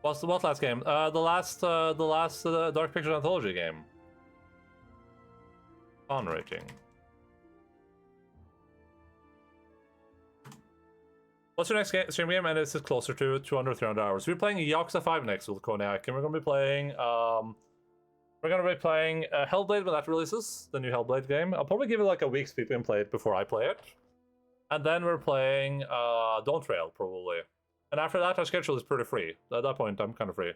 What last game? The last Dark Pictures Anthology game. Sun rating. What's your next stream game? And this is closer to 200, 300 hours. We're playing Yakuza 5 next with Cognac, and we're gonna be playing Hellblade when that releases, the new Hellblade game. I'll probably give it like a week's people and play it before I play it. And then we're playing Dawn Trail, probably. And after that, our schedule is pretty free. At that point, I'm kind of free.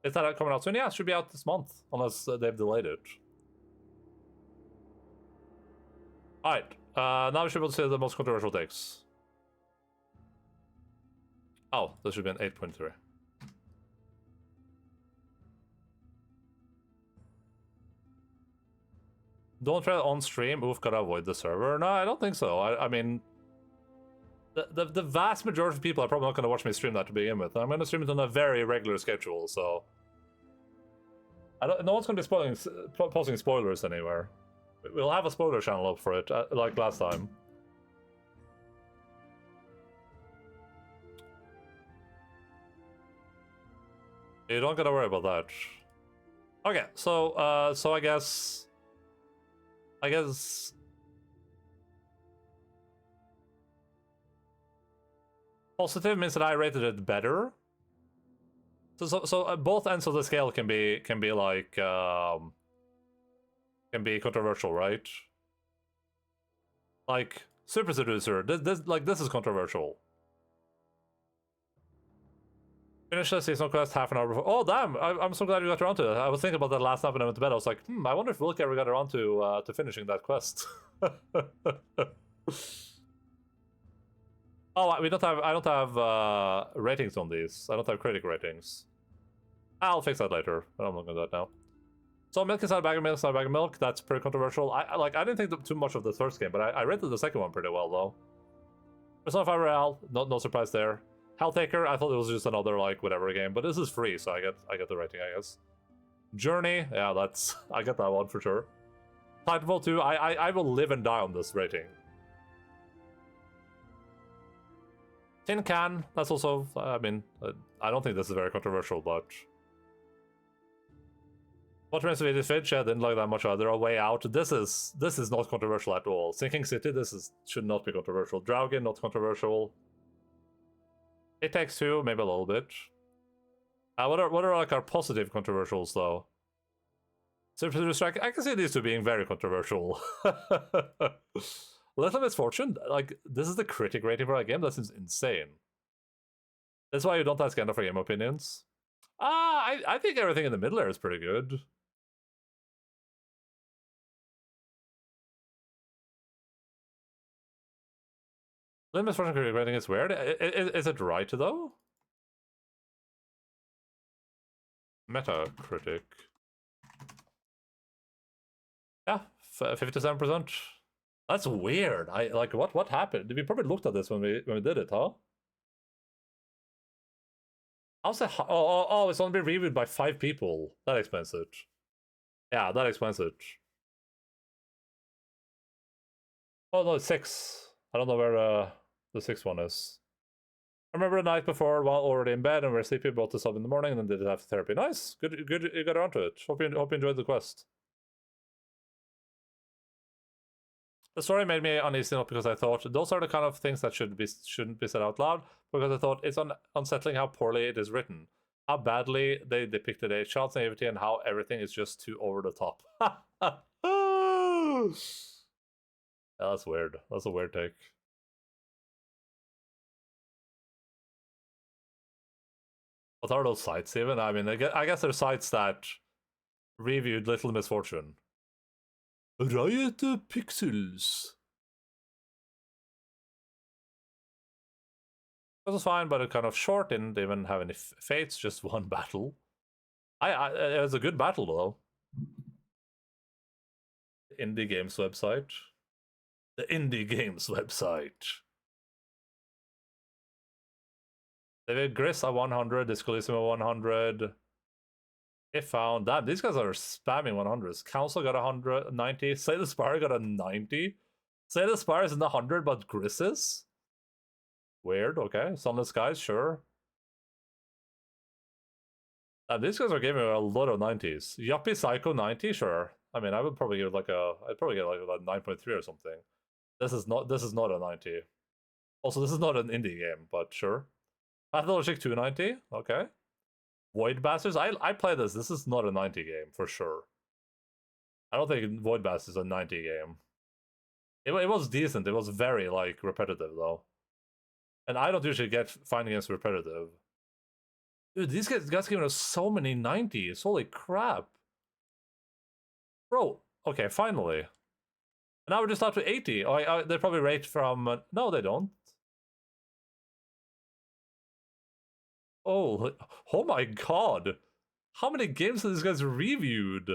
Is that coming out soon? Yeah, it should be out this month, unless they've delayed it. Alright, now we should be able to see the most controversial takes. Oh, this should be an 8.3. Don't try on stream. Oof, gotta avoid the server. No, I don't think so. I mean, the vast majority of people are probably not gonna watch me stream that to begin with. I'm gonna stream it on a very regular schedule, so no one's gonna be posting spoilers anywhere. We'll have a spoiler channel up for it, like last time. You don't gotta worry about that. Okay, so I guess positive means that I rated it better. So both ends of the scale can be like can be controversial, right? Like Super Seducer, this is controversial. Finish the seasonal quest half an hour before. Oh damn! I'm so glad you got around to it. I was thinking about that last night when I went to bed. I was like, I wonder if Wilk ever got around to finishing that quest. Oh, I don't have ratings on these. I don't have critic ratings. I'll fix that later. I'm not gonna do that now. So milk inside a bag of milk, inside a bag of milk. That's pretty controversial. I didn't think too much of the first game, but I rated the second one pretty well though. Persona 5 Royale, no surprise there. Helltaker, I thought it was just another like whatever game, but this is free, so I get the rating, I guess. Journey, yeah, that's I get that one for sure. Titanfall 2, I will live and die on this rating. Tin Can, that's also, I mean, I don't think this is very controversial, but what remains of Edith Finch? I didn't like that much either. A Way Out, this is not controversial at all. Sinking City, should not be controversial. Draugen, not controversial. It Takes Two, maybe a little bit. What are like our positive controversials though? Super Seducer Strike, I can see these two being very controversial. Little Misfortune, like this is the critic rating for a game. That seems insane. That's why you don't ask Enda for game opinions. I think everything in the middle there is pretty good. Little Misfortune critic rating is weird. Is it right though? Metacritic. Yeah, 57%. That's weird. What happened? We probably looked at this when we did it, huh? How's that? Oh, it's only been reviewed by 5 people. That explains it. Yeah, that explains it. Oh no, it's 6. I don't know where the 6th one is. I remember the night before, while already in bed and we were sleepy, brought this up in the morning and then did it after therapy. Nice, good. You got around to it. Hope you enjoyed the quest. The story made me uneasy, not because I thought those are the kind of things that shouldn't be said out loud, because I thought it's unsettling how poorly it is written, how badly they depicted a child's naivety, and how everything is just too over the top. Yeah, that's weird. That's a weird take. What are those sites even? I mean, I guess they're sites that reviewed Little Misfortune. Riot Pixels. It was fine, but it kind of short. Didn't even have any fates. Just one battle. It was a good battle though. Indie Games website. The Indie Games website. David Gris at 100. Discolissimo 100. If found. Damn, these guys are spamming 100s. Council got 190. Say the Spire got a 90. Say the Spire is in the 100, but Gris is? Weird, okay. Sunless Skies, sure. These guys are giving a lot of 90s. Yuppie Psycho 90, sure. I mean, I would probably give like I'd probably get like a 9.3 or something. This is not a 90. Also, this is not an indie game, but sure. Pathologic 290, okay. Void Bastards, I play this. This is not a 90 game for sure. I don't think Void Bastards is a 90 game. It was decent. It was very like repetitive though, and I don't usually get finding games repetitive. Dude, these guys giving us so many 90s. Holy crap, bro. Okay, finally. And now we're just up to 80. Oh, they probably rate from. No, they don't. Oh my god. How many games have these guys reviewed?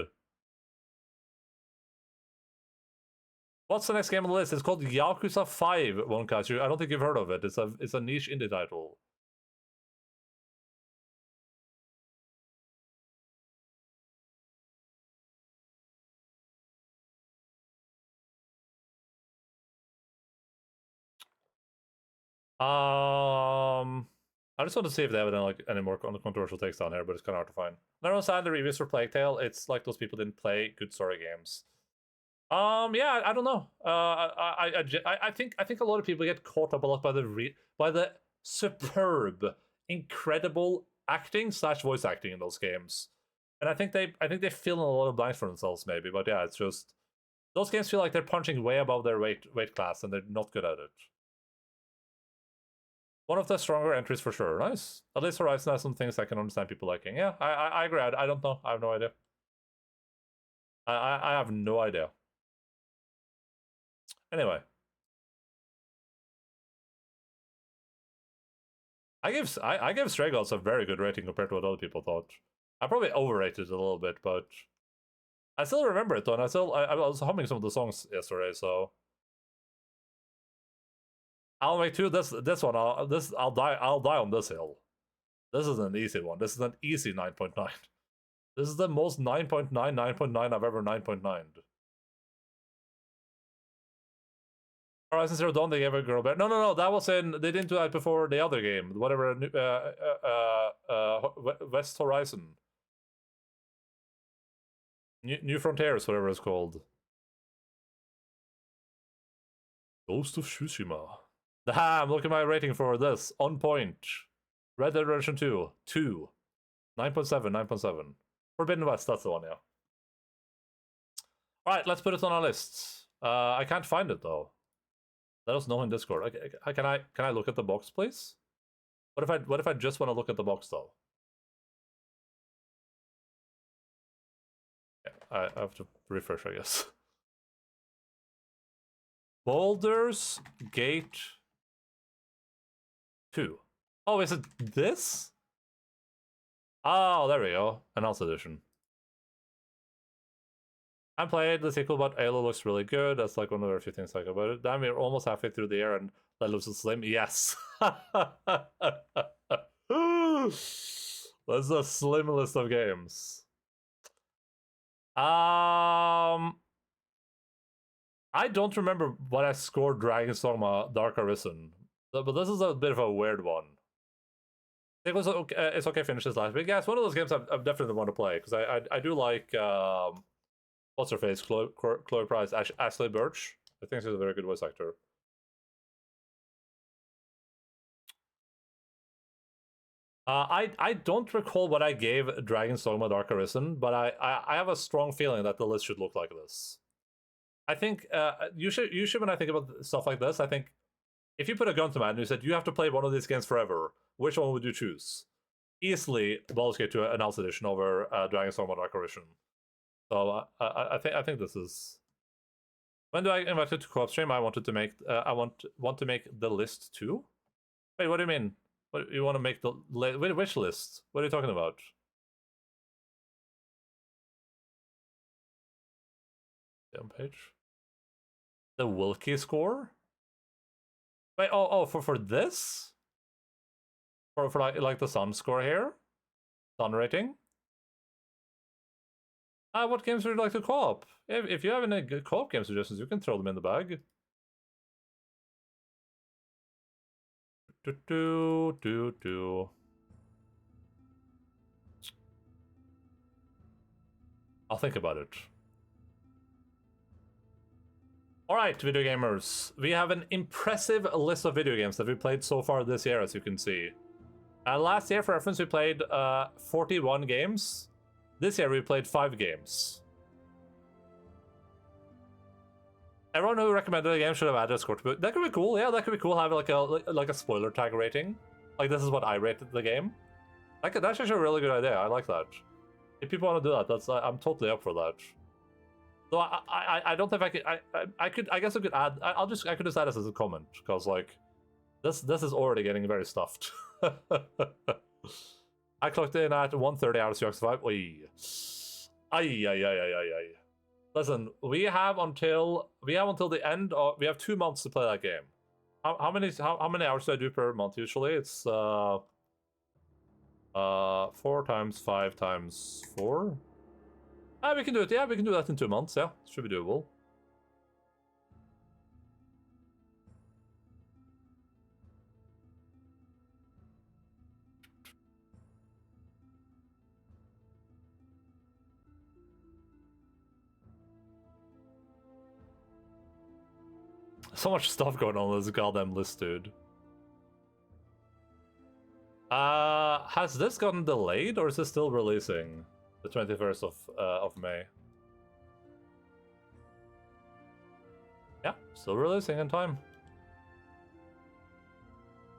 What's the next game on the list? It's called Yakuza 5, Wonkachu. I don't think you've heard of it. It's a niche indie title. I just want to see if they have any more controversial takes down here, but it's kind of hard to find. I don't understand the reviews for Plague Tale. It's like those people didn't play good story games. Yeah, I don't know. I think a lot of people get caught up a lot by the superb, incredible acting / voice acting in those games, and I think they fill in a lot of blanks for themselves maybe. But yeah, it's just those games feel like they're punching way above their weight class, and they're not good at it. One of the stronger entries for sure. Nice. At least Horizon has some things I can understand people liking. Yeah, I agree. I don't know. I have no idea. I have no idea. Anyway. I give Stray Gods a very good rating compared to what other people thought. I probably overrated it a little bit, but I still remember it though, and I was humming some of the songs yesterday, so I'll make two. This one. I'll die on this hill. This is an easy one. This is an easy 9.9. This is the most 9.9 I've ever 9.9'd. Horizon Zero Dawn, they gave a girl bear. No. That was in. They didn't do that before the other game. Whatever. West Horizon. New Frontiers, whatever it's called. Ghost of Tsushima. Damn, look at my rating for this. On point. Red Dead Redemption 2. 2. 9.7, 9.7. Forbidden West, that's the one, yeah. Alright, let's put it on our list. I can't find it, though. Let us know in Discord. Okay, can I look at the box, please? What if I just want to look at the box, though? Yeah, I have to refresh, I guess. Baldur's Gate 2. Oh, is it this? Oh, there we go. Announced edition. I played the sequel, but Halo looks really good. That's like one of the few things I like about it. Damn, we're almost halfway through the year and that looks slim. Yes. That's a slim list of games. I don't remember what I scored Dragon's Dogma Dark Arisen, but this is a bit of a weird one. I think it was okay, it's okay. Finish this last week. Yeah, it's one of those games I definitely want to play because I do like what's her face, Chloe Price, Ashley Birch. I think she's a very good voice actor. I don't recall what I gave Dragon's Dogma Dark Arisen, but I have a strong feeling that the list should look like this. I think you should when I think about stuff like this, I think if you put a gun to man and you said you have to play one of these games forever, which one would you choose? Easily Baldur's Gate 2 Announced Edition over Dragon's Dogma Dark Arisen. So I think this is. When do I invite you to co-op stream? I wanted to make I want to make the list too. Wait, what do you mean? What you want to make the wish list? What are you talking about? Down page. The Wilkie score? Wait, oh, for this? For like the Sun score here? Sun rating? What games would you like to co-op? If you have any good co-op game suggestions, you can throw them in the bag. I'll think about it. Alright, video gamers. We have an impressive list of video games that we played so far this year, as you can see. Last year, for reference, we played 41 games. This year, we played 5 games. Everyone who recommended a game should have added a score to it. That could be cool, yeah, that could be cool, have like a spoiler tag rating. Like, this is what I rated the game. That's actually a really good idea, I like that. If people want to do that, I'm totally up for that. So I don't think I guess I could add, I could just add this as a comment, because like, this is already getting very stuffed. I clocked in at 130 hours to 5. Ay. Listen, we have until the end of, we have 2 months to play that game. How many hours do I do per month usually? It's 4 times 5 times 4. We can do it. Yeah, we can do that in 2 months. Yeah, should be doable. So much stuff going on with this goddamn list, dude. Has this gotten delayed, or is this still releasing? The 21st of May. Yeah, still releasing in time.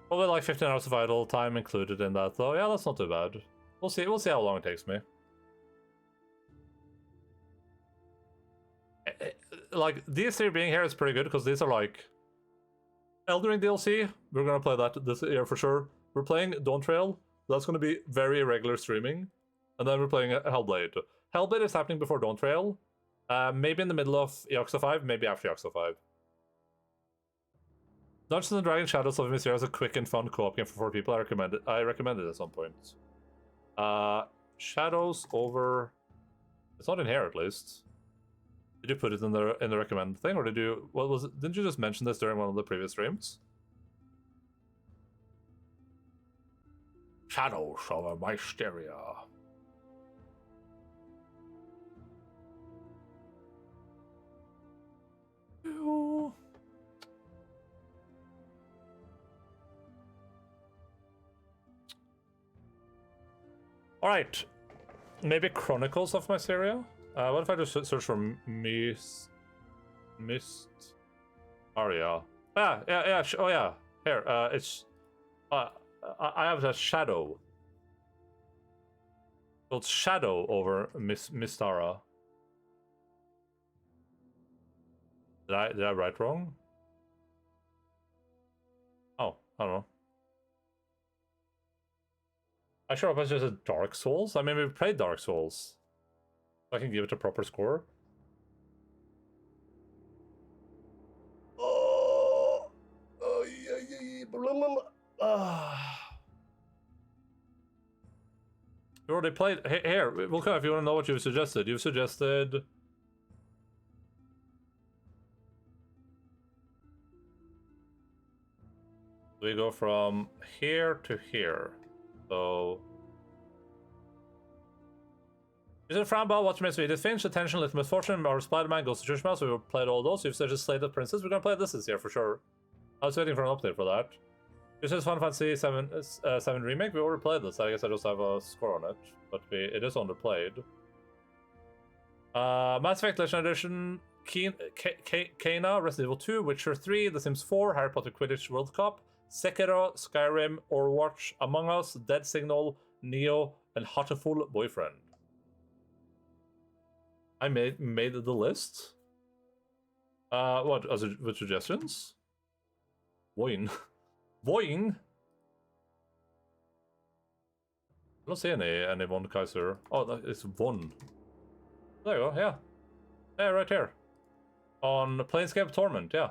Probably like 15 hours of idle time included in that, though. Yeah, that's not too bad. We'll see how long it takes me. Like, these 3 being here is pretty good, because these are like... Elden Ring DLC, we're gonna play that this year for sure. We're playing Dawn Trail, that's gonna be very irregular streaming. And then we're playing Hellblade. Hellblade is happening before Dawn Trail. Maybe in the middle of Yakuza 5, maybe after Yakuza 5. Dungeons & Dragons Shadows of Mysteria is a quick and fun co-op game for 4 people. I recommend it at some point. Shadows over... It's not in here, at least. Did you put it in the recommend thing, or did you... What was it? Didn't you just mention this during one of the previous streams? Shadows over Mysteria. Ew. Alright. Maybe Chronicles of Mysteria? What if I just search for Mist Aria? Yeah. Oh yeah. Here, it's I have a Shadow. So it's Shadow over Mistara. Did I write wrong? Oh, I don't know. I sure hope it's just a Dark Souls. I mean, we've played Dark Souls. I can give it a proper score. You already played. Hey, here, Vulcan, if you want to know what you've suggested. You've suggested... We go from here to here. So... Is it Frownball, Watch Me Sweet, Finch, Attention, Little Misfortune, or Spider-Man, Ghost of Church Mouse? We've played all those. You've suggested Slay the Princess. We're gonna play this year for sure. I was waiting for an update for that. This is Final Fantasy 7 Remake. We already played this. I guess I just have a score on it. But it is underplayed. Mass Effect Legendary Edition, Kena, Resident Evil 2, Witcher 3, The Sims 4, Harry Potter Quidditch World Cup, Sekiro, Skyrim, Overwatch, Among Us, Dead Signal, Neo, and Hatoful Boyfriend. I made the list. What, with suggestions? Voin. Voin? don't see any one Kaiser. Oh, it's one. There you go, yeah. Yeah, right here. On Planescape Torment, yeah.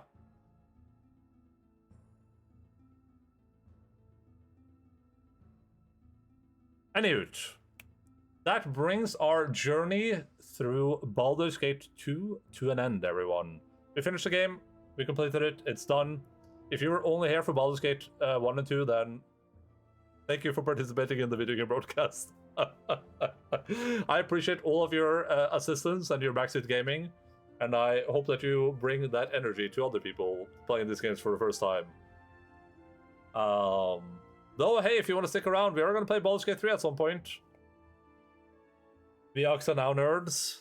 Anywho, that brings our journey through Baldur's Gate 2 to an end, everyone. We finished the game, we completed it, it's done. If you were only here for Baldur's Gate 1 and 2, then thank you for participating in the video game broadcast. I appreciate all of your assistance and your backseat gaming, and I hope that you bring that energy to other people playing these games for the first time. Though, hey, if you want to stick around, we are going to play Baldur's Gate 3 at some point. We are now nerds.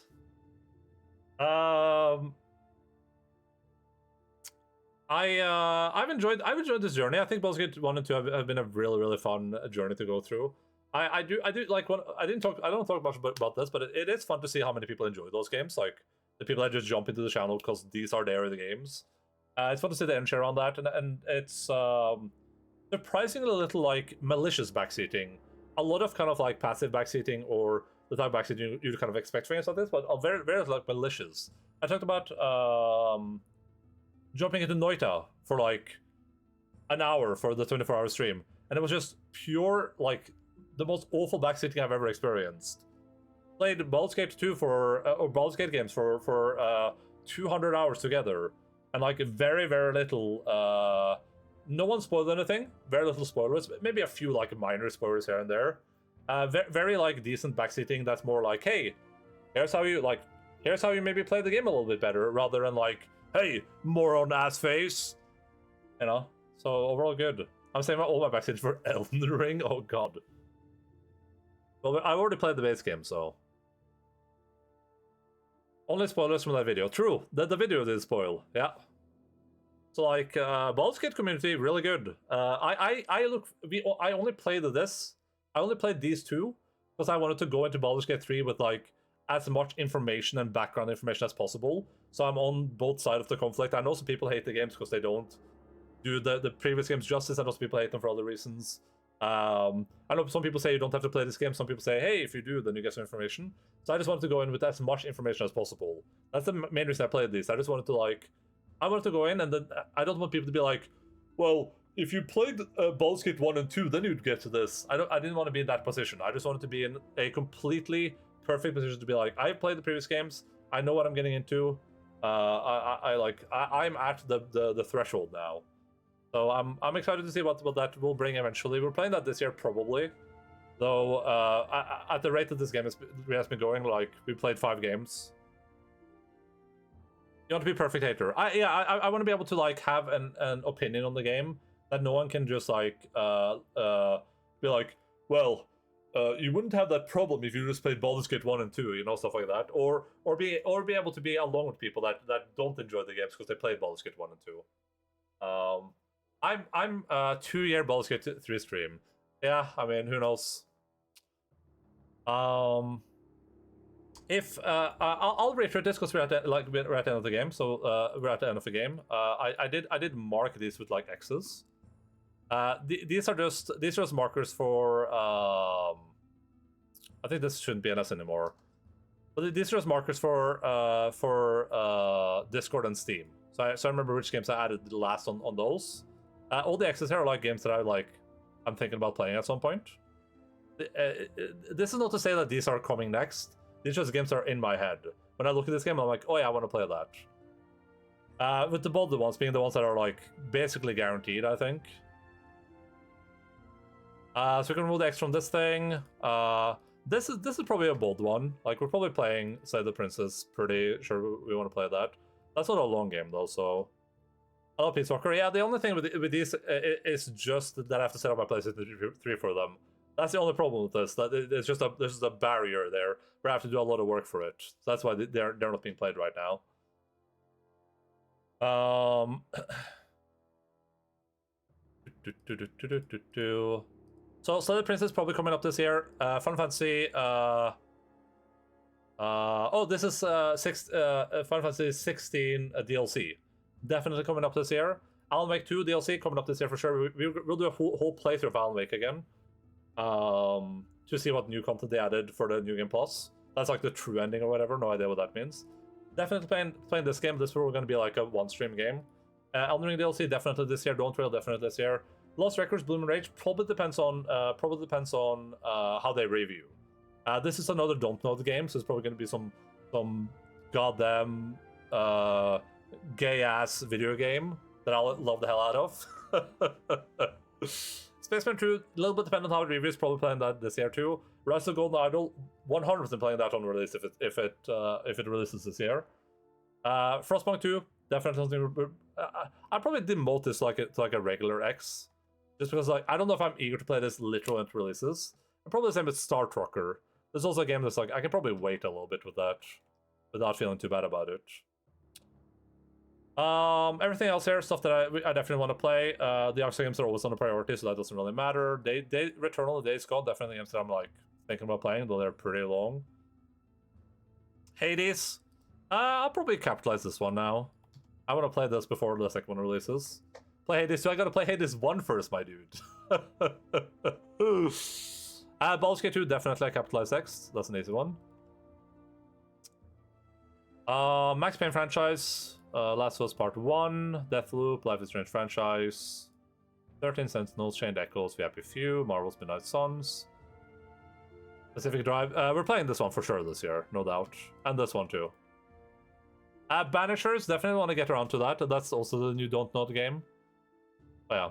I've enjoyed this journey. I think Baldur's Gate 1 and 2 have been a really fun journey to go through. I do like when I don't talk much about this, but it is fun to see how many people enjoy those games. Like the people that just jump into the channel because these are the games. It's fun to see the energy around that, and it's surprisingly little like malicious backseating. A lot of kind of like passive backseating or the type of backseating you kind of expect from games like this, but very like malicious. I talked about jumping into Noita for like an hour for the 24-hour stream, and it was just pure like the most awful backseating I've ever experienced. Played Baldur's Gate 2 or Baldur's Gate games for 200 hours together, and like very little. No one spoiled anything. Very little spoilers. Maybe a few like minor spoilers here and there. Very like decent backseating. That's more like, hey, here's how you maybe play the game a little bit better, rather than like, hey, moron ass face. You know. So overall good. I'm saying all my backseating for Elden Ring. Oh god. Well, I've already played the base game, so. Only spoilers from that video. True, the video did spoil. Yeah. So like, Baldur's Gate community really good. I only played this. I only played these two because I wanted to go into Baldur's Gate 3 with like as much information and background information as possible. So I'm on both sides of the conflict. I know some people hate the games because they don't do the previous games justice. I know some people hate them for other reasons. I know some people say you don't have to play this game. Some people say, hey, if you do, then you get some information. So I just wanted to go in with as much information as possible. That's the main reason I played these. I just wanted to go in, and then I don't want people to be like, well, if you played Baldur's Gate 1 and 2, then you'd get to this. I didn't want to be in that position. I just wanted to be in a completely perfect position to be like, I've played the previous games. I know what I'm getting into. I'm at the threshold now. So I'm excited to see what that will bring eventually. We're playing that this year probably, though. At the rate that this game has been going, like we played 5 games. You want to be a perfect hater. I want to be able to like have an opinion on the game that no one can just like be like, well, you wouldn't have that problem if you just played Baldur's Gate 1 and 2, you know, stuff like that, or be able to be along with people that don't enjoy the games because they played Baldur's Gate 1 and 2. I'm 2-year Baldur's Gate 3 stream. Yeah, I mean, who knows? If I'll reiterate this because we're at the end of the game, so we're at the end of the game. I did mark these with like X's. These are just markers for. I think this shouldn't be an S anymore, but these are just markers for Discord and Steam. So I remember which games I added last on those. All the X's here are like games that I'm thinking about playing at some point. This is not to say that these are coming next. These just games are in my head. When I look at this game, I'm like, oh yeah, I want to play that. With the Baldur ones being the ones that are like basically guaranteed, I think. So we can remove the X from this thing. This is probably a bold one. Like we're probably playing Save the Princess. Pretty sure we want to play that. That's not a long game though, so. I love Peace Walker. Yeah, the only thing with these is just that I have to set up my PlayStation 3 for them. That's the only problem with this. That there's just a barrier there where I have to do a lot of work for it. So that's why they're not being played right now. So Slay the Princess probably coming up this year. Final Fantasy. This is Final Fantasy 16 DLC. Definitely coming up this year. Alan Wake 2 DLC coming up this year for sure. We'll do a whole playthrough of Alan Wake again. to see what new content they added for the New Game Plus. That's like the true ending or whatever. No idea what that means. Definitely playing this game. This is going to be like a one-stream game. Elden Ring DLC definitely this year. Dawn Trail definitely this year. Lost Records, Bloom and Rage probably depends on how they review. This is another Don't Know the game, so it's probably going to be some goddamn gay-ass video game that I'll love the hell out of. Spaceman 2, a little bit dependent on how it reviews, probably playing that this year too. Rise of Golden Idol, 100% playing that on release if it releases this year. Frostpunk 2, definitely something. I probably demote this like a regular X, just because like I don't know if I'm eager to play this literally when it releases. And probably the same with Star Trucker. There's also a game that's like I can probably wait a little bit with that without feeling too bad about it. Everything else here, stuff that I definitely want to play. The Oxford games are always on the priority, so that doesn't really matter. Returnal, Days Gone, definitely games that I'm like thinking about playing, though they're pretty long. Hades, I'll probably capitalize this one now. I want to play this before the second one releases. Play Hades 2, I gotta play Hades 1 first, my dude. Baldur's Gate 2, definitely I capitalize X, that's an easy one. Max Payne franchise. Last of Us Part 1, Deathloop, Life is Strange franchise, 13 Sentinels, Chained Echoes, We Happy Few, Marvel's Midnight Suns, Pacific Drive. We're playing this one for sure this year, no doubt. And this one too. Banishers, definitely want to get around to that. That's also the new Don't Know the game. Oh,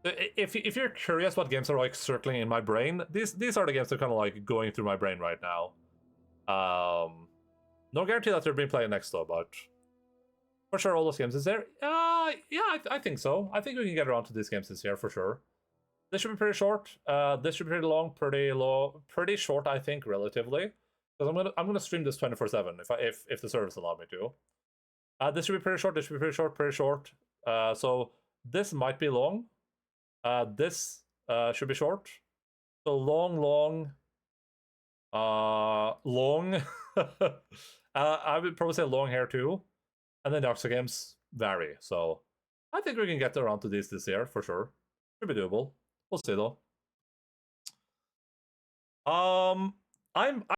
yeah. If you're curious what games are like circling in my brain, these are the games that are kind of like going through my brain right now. No guarantee that they're being played next though, but for sure all those games is there. Yeah, I think so. I think we can get around to these games this year for sure. This should be pretty short. This should be pretty long, pretty short. I think relatively, because I'm gonna stream this 24/7 if the service allow me to. This should be pretty short. This should be pretty short. So this might be long. This should be short. So long. I would probably say long hair too, and then the Oxford games vary. So I think we can get around to these this year for sure. Should be doable. We'll see though. I'm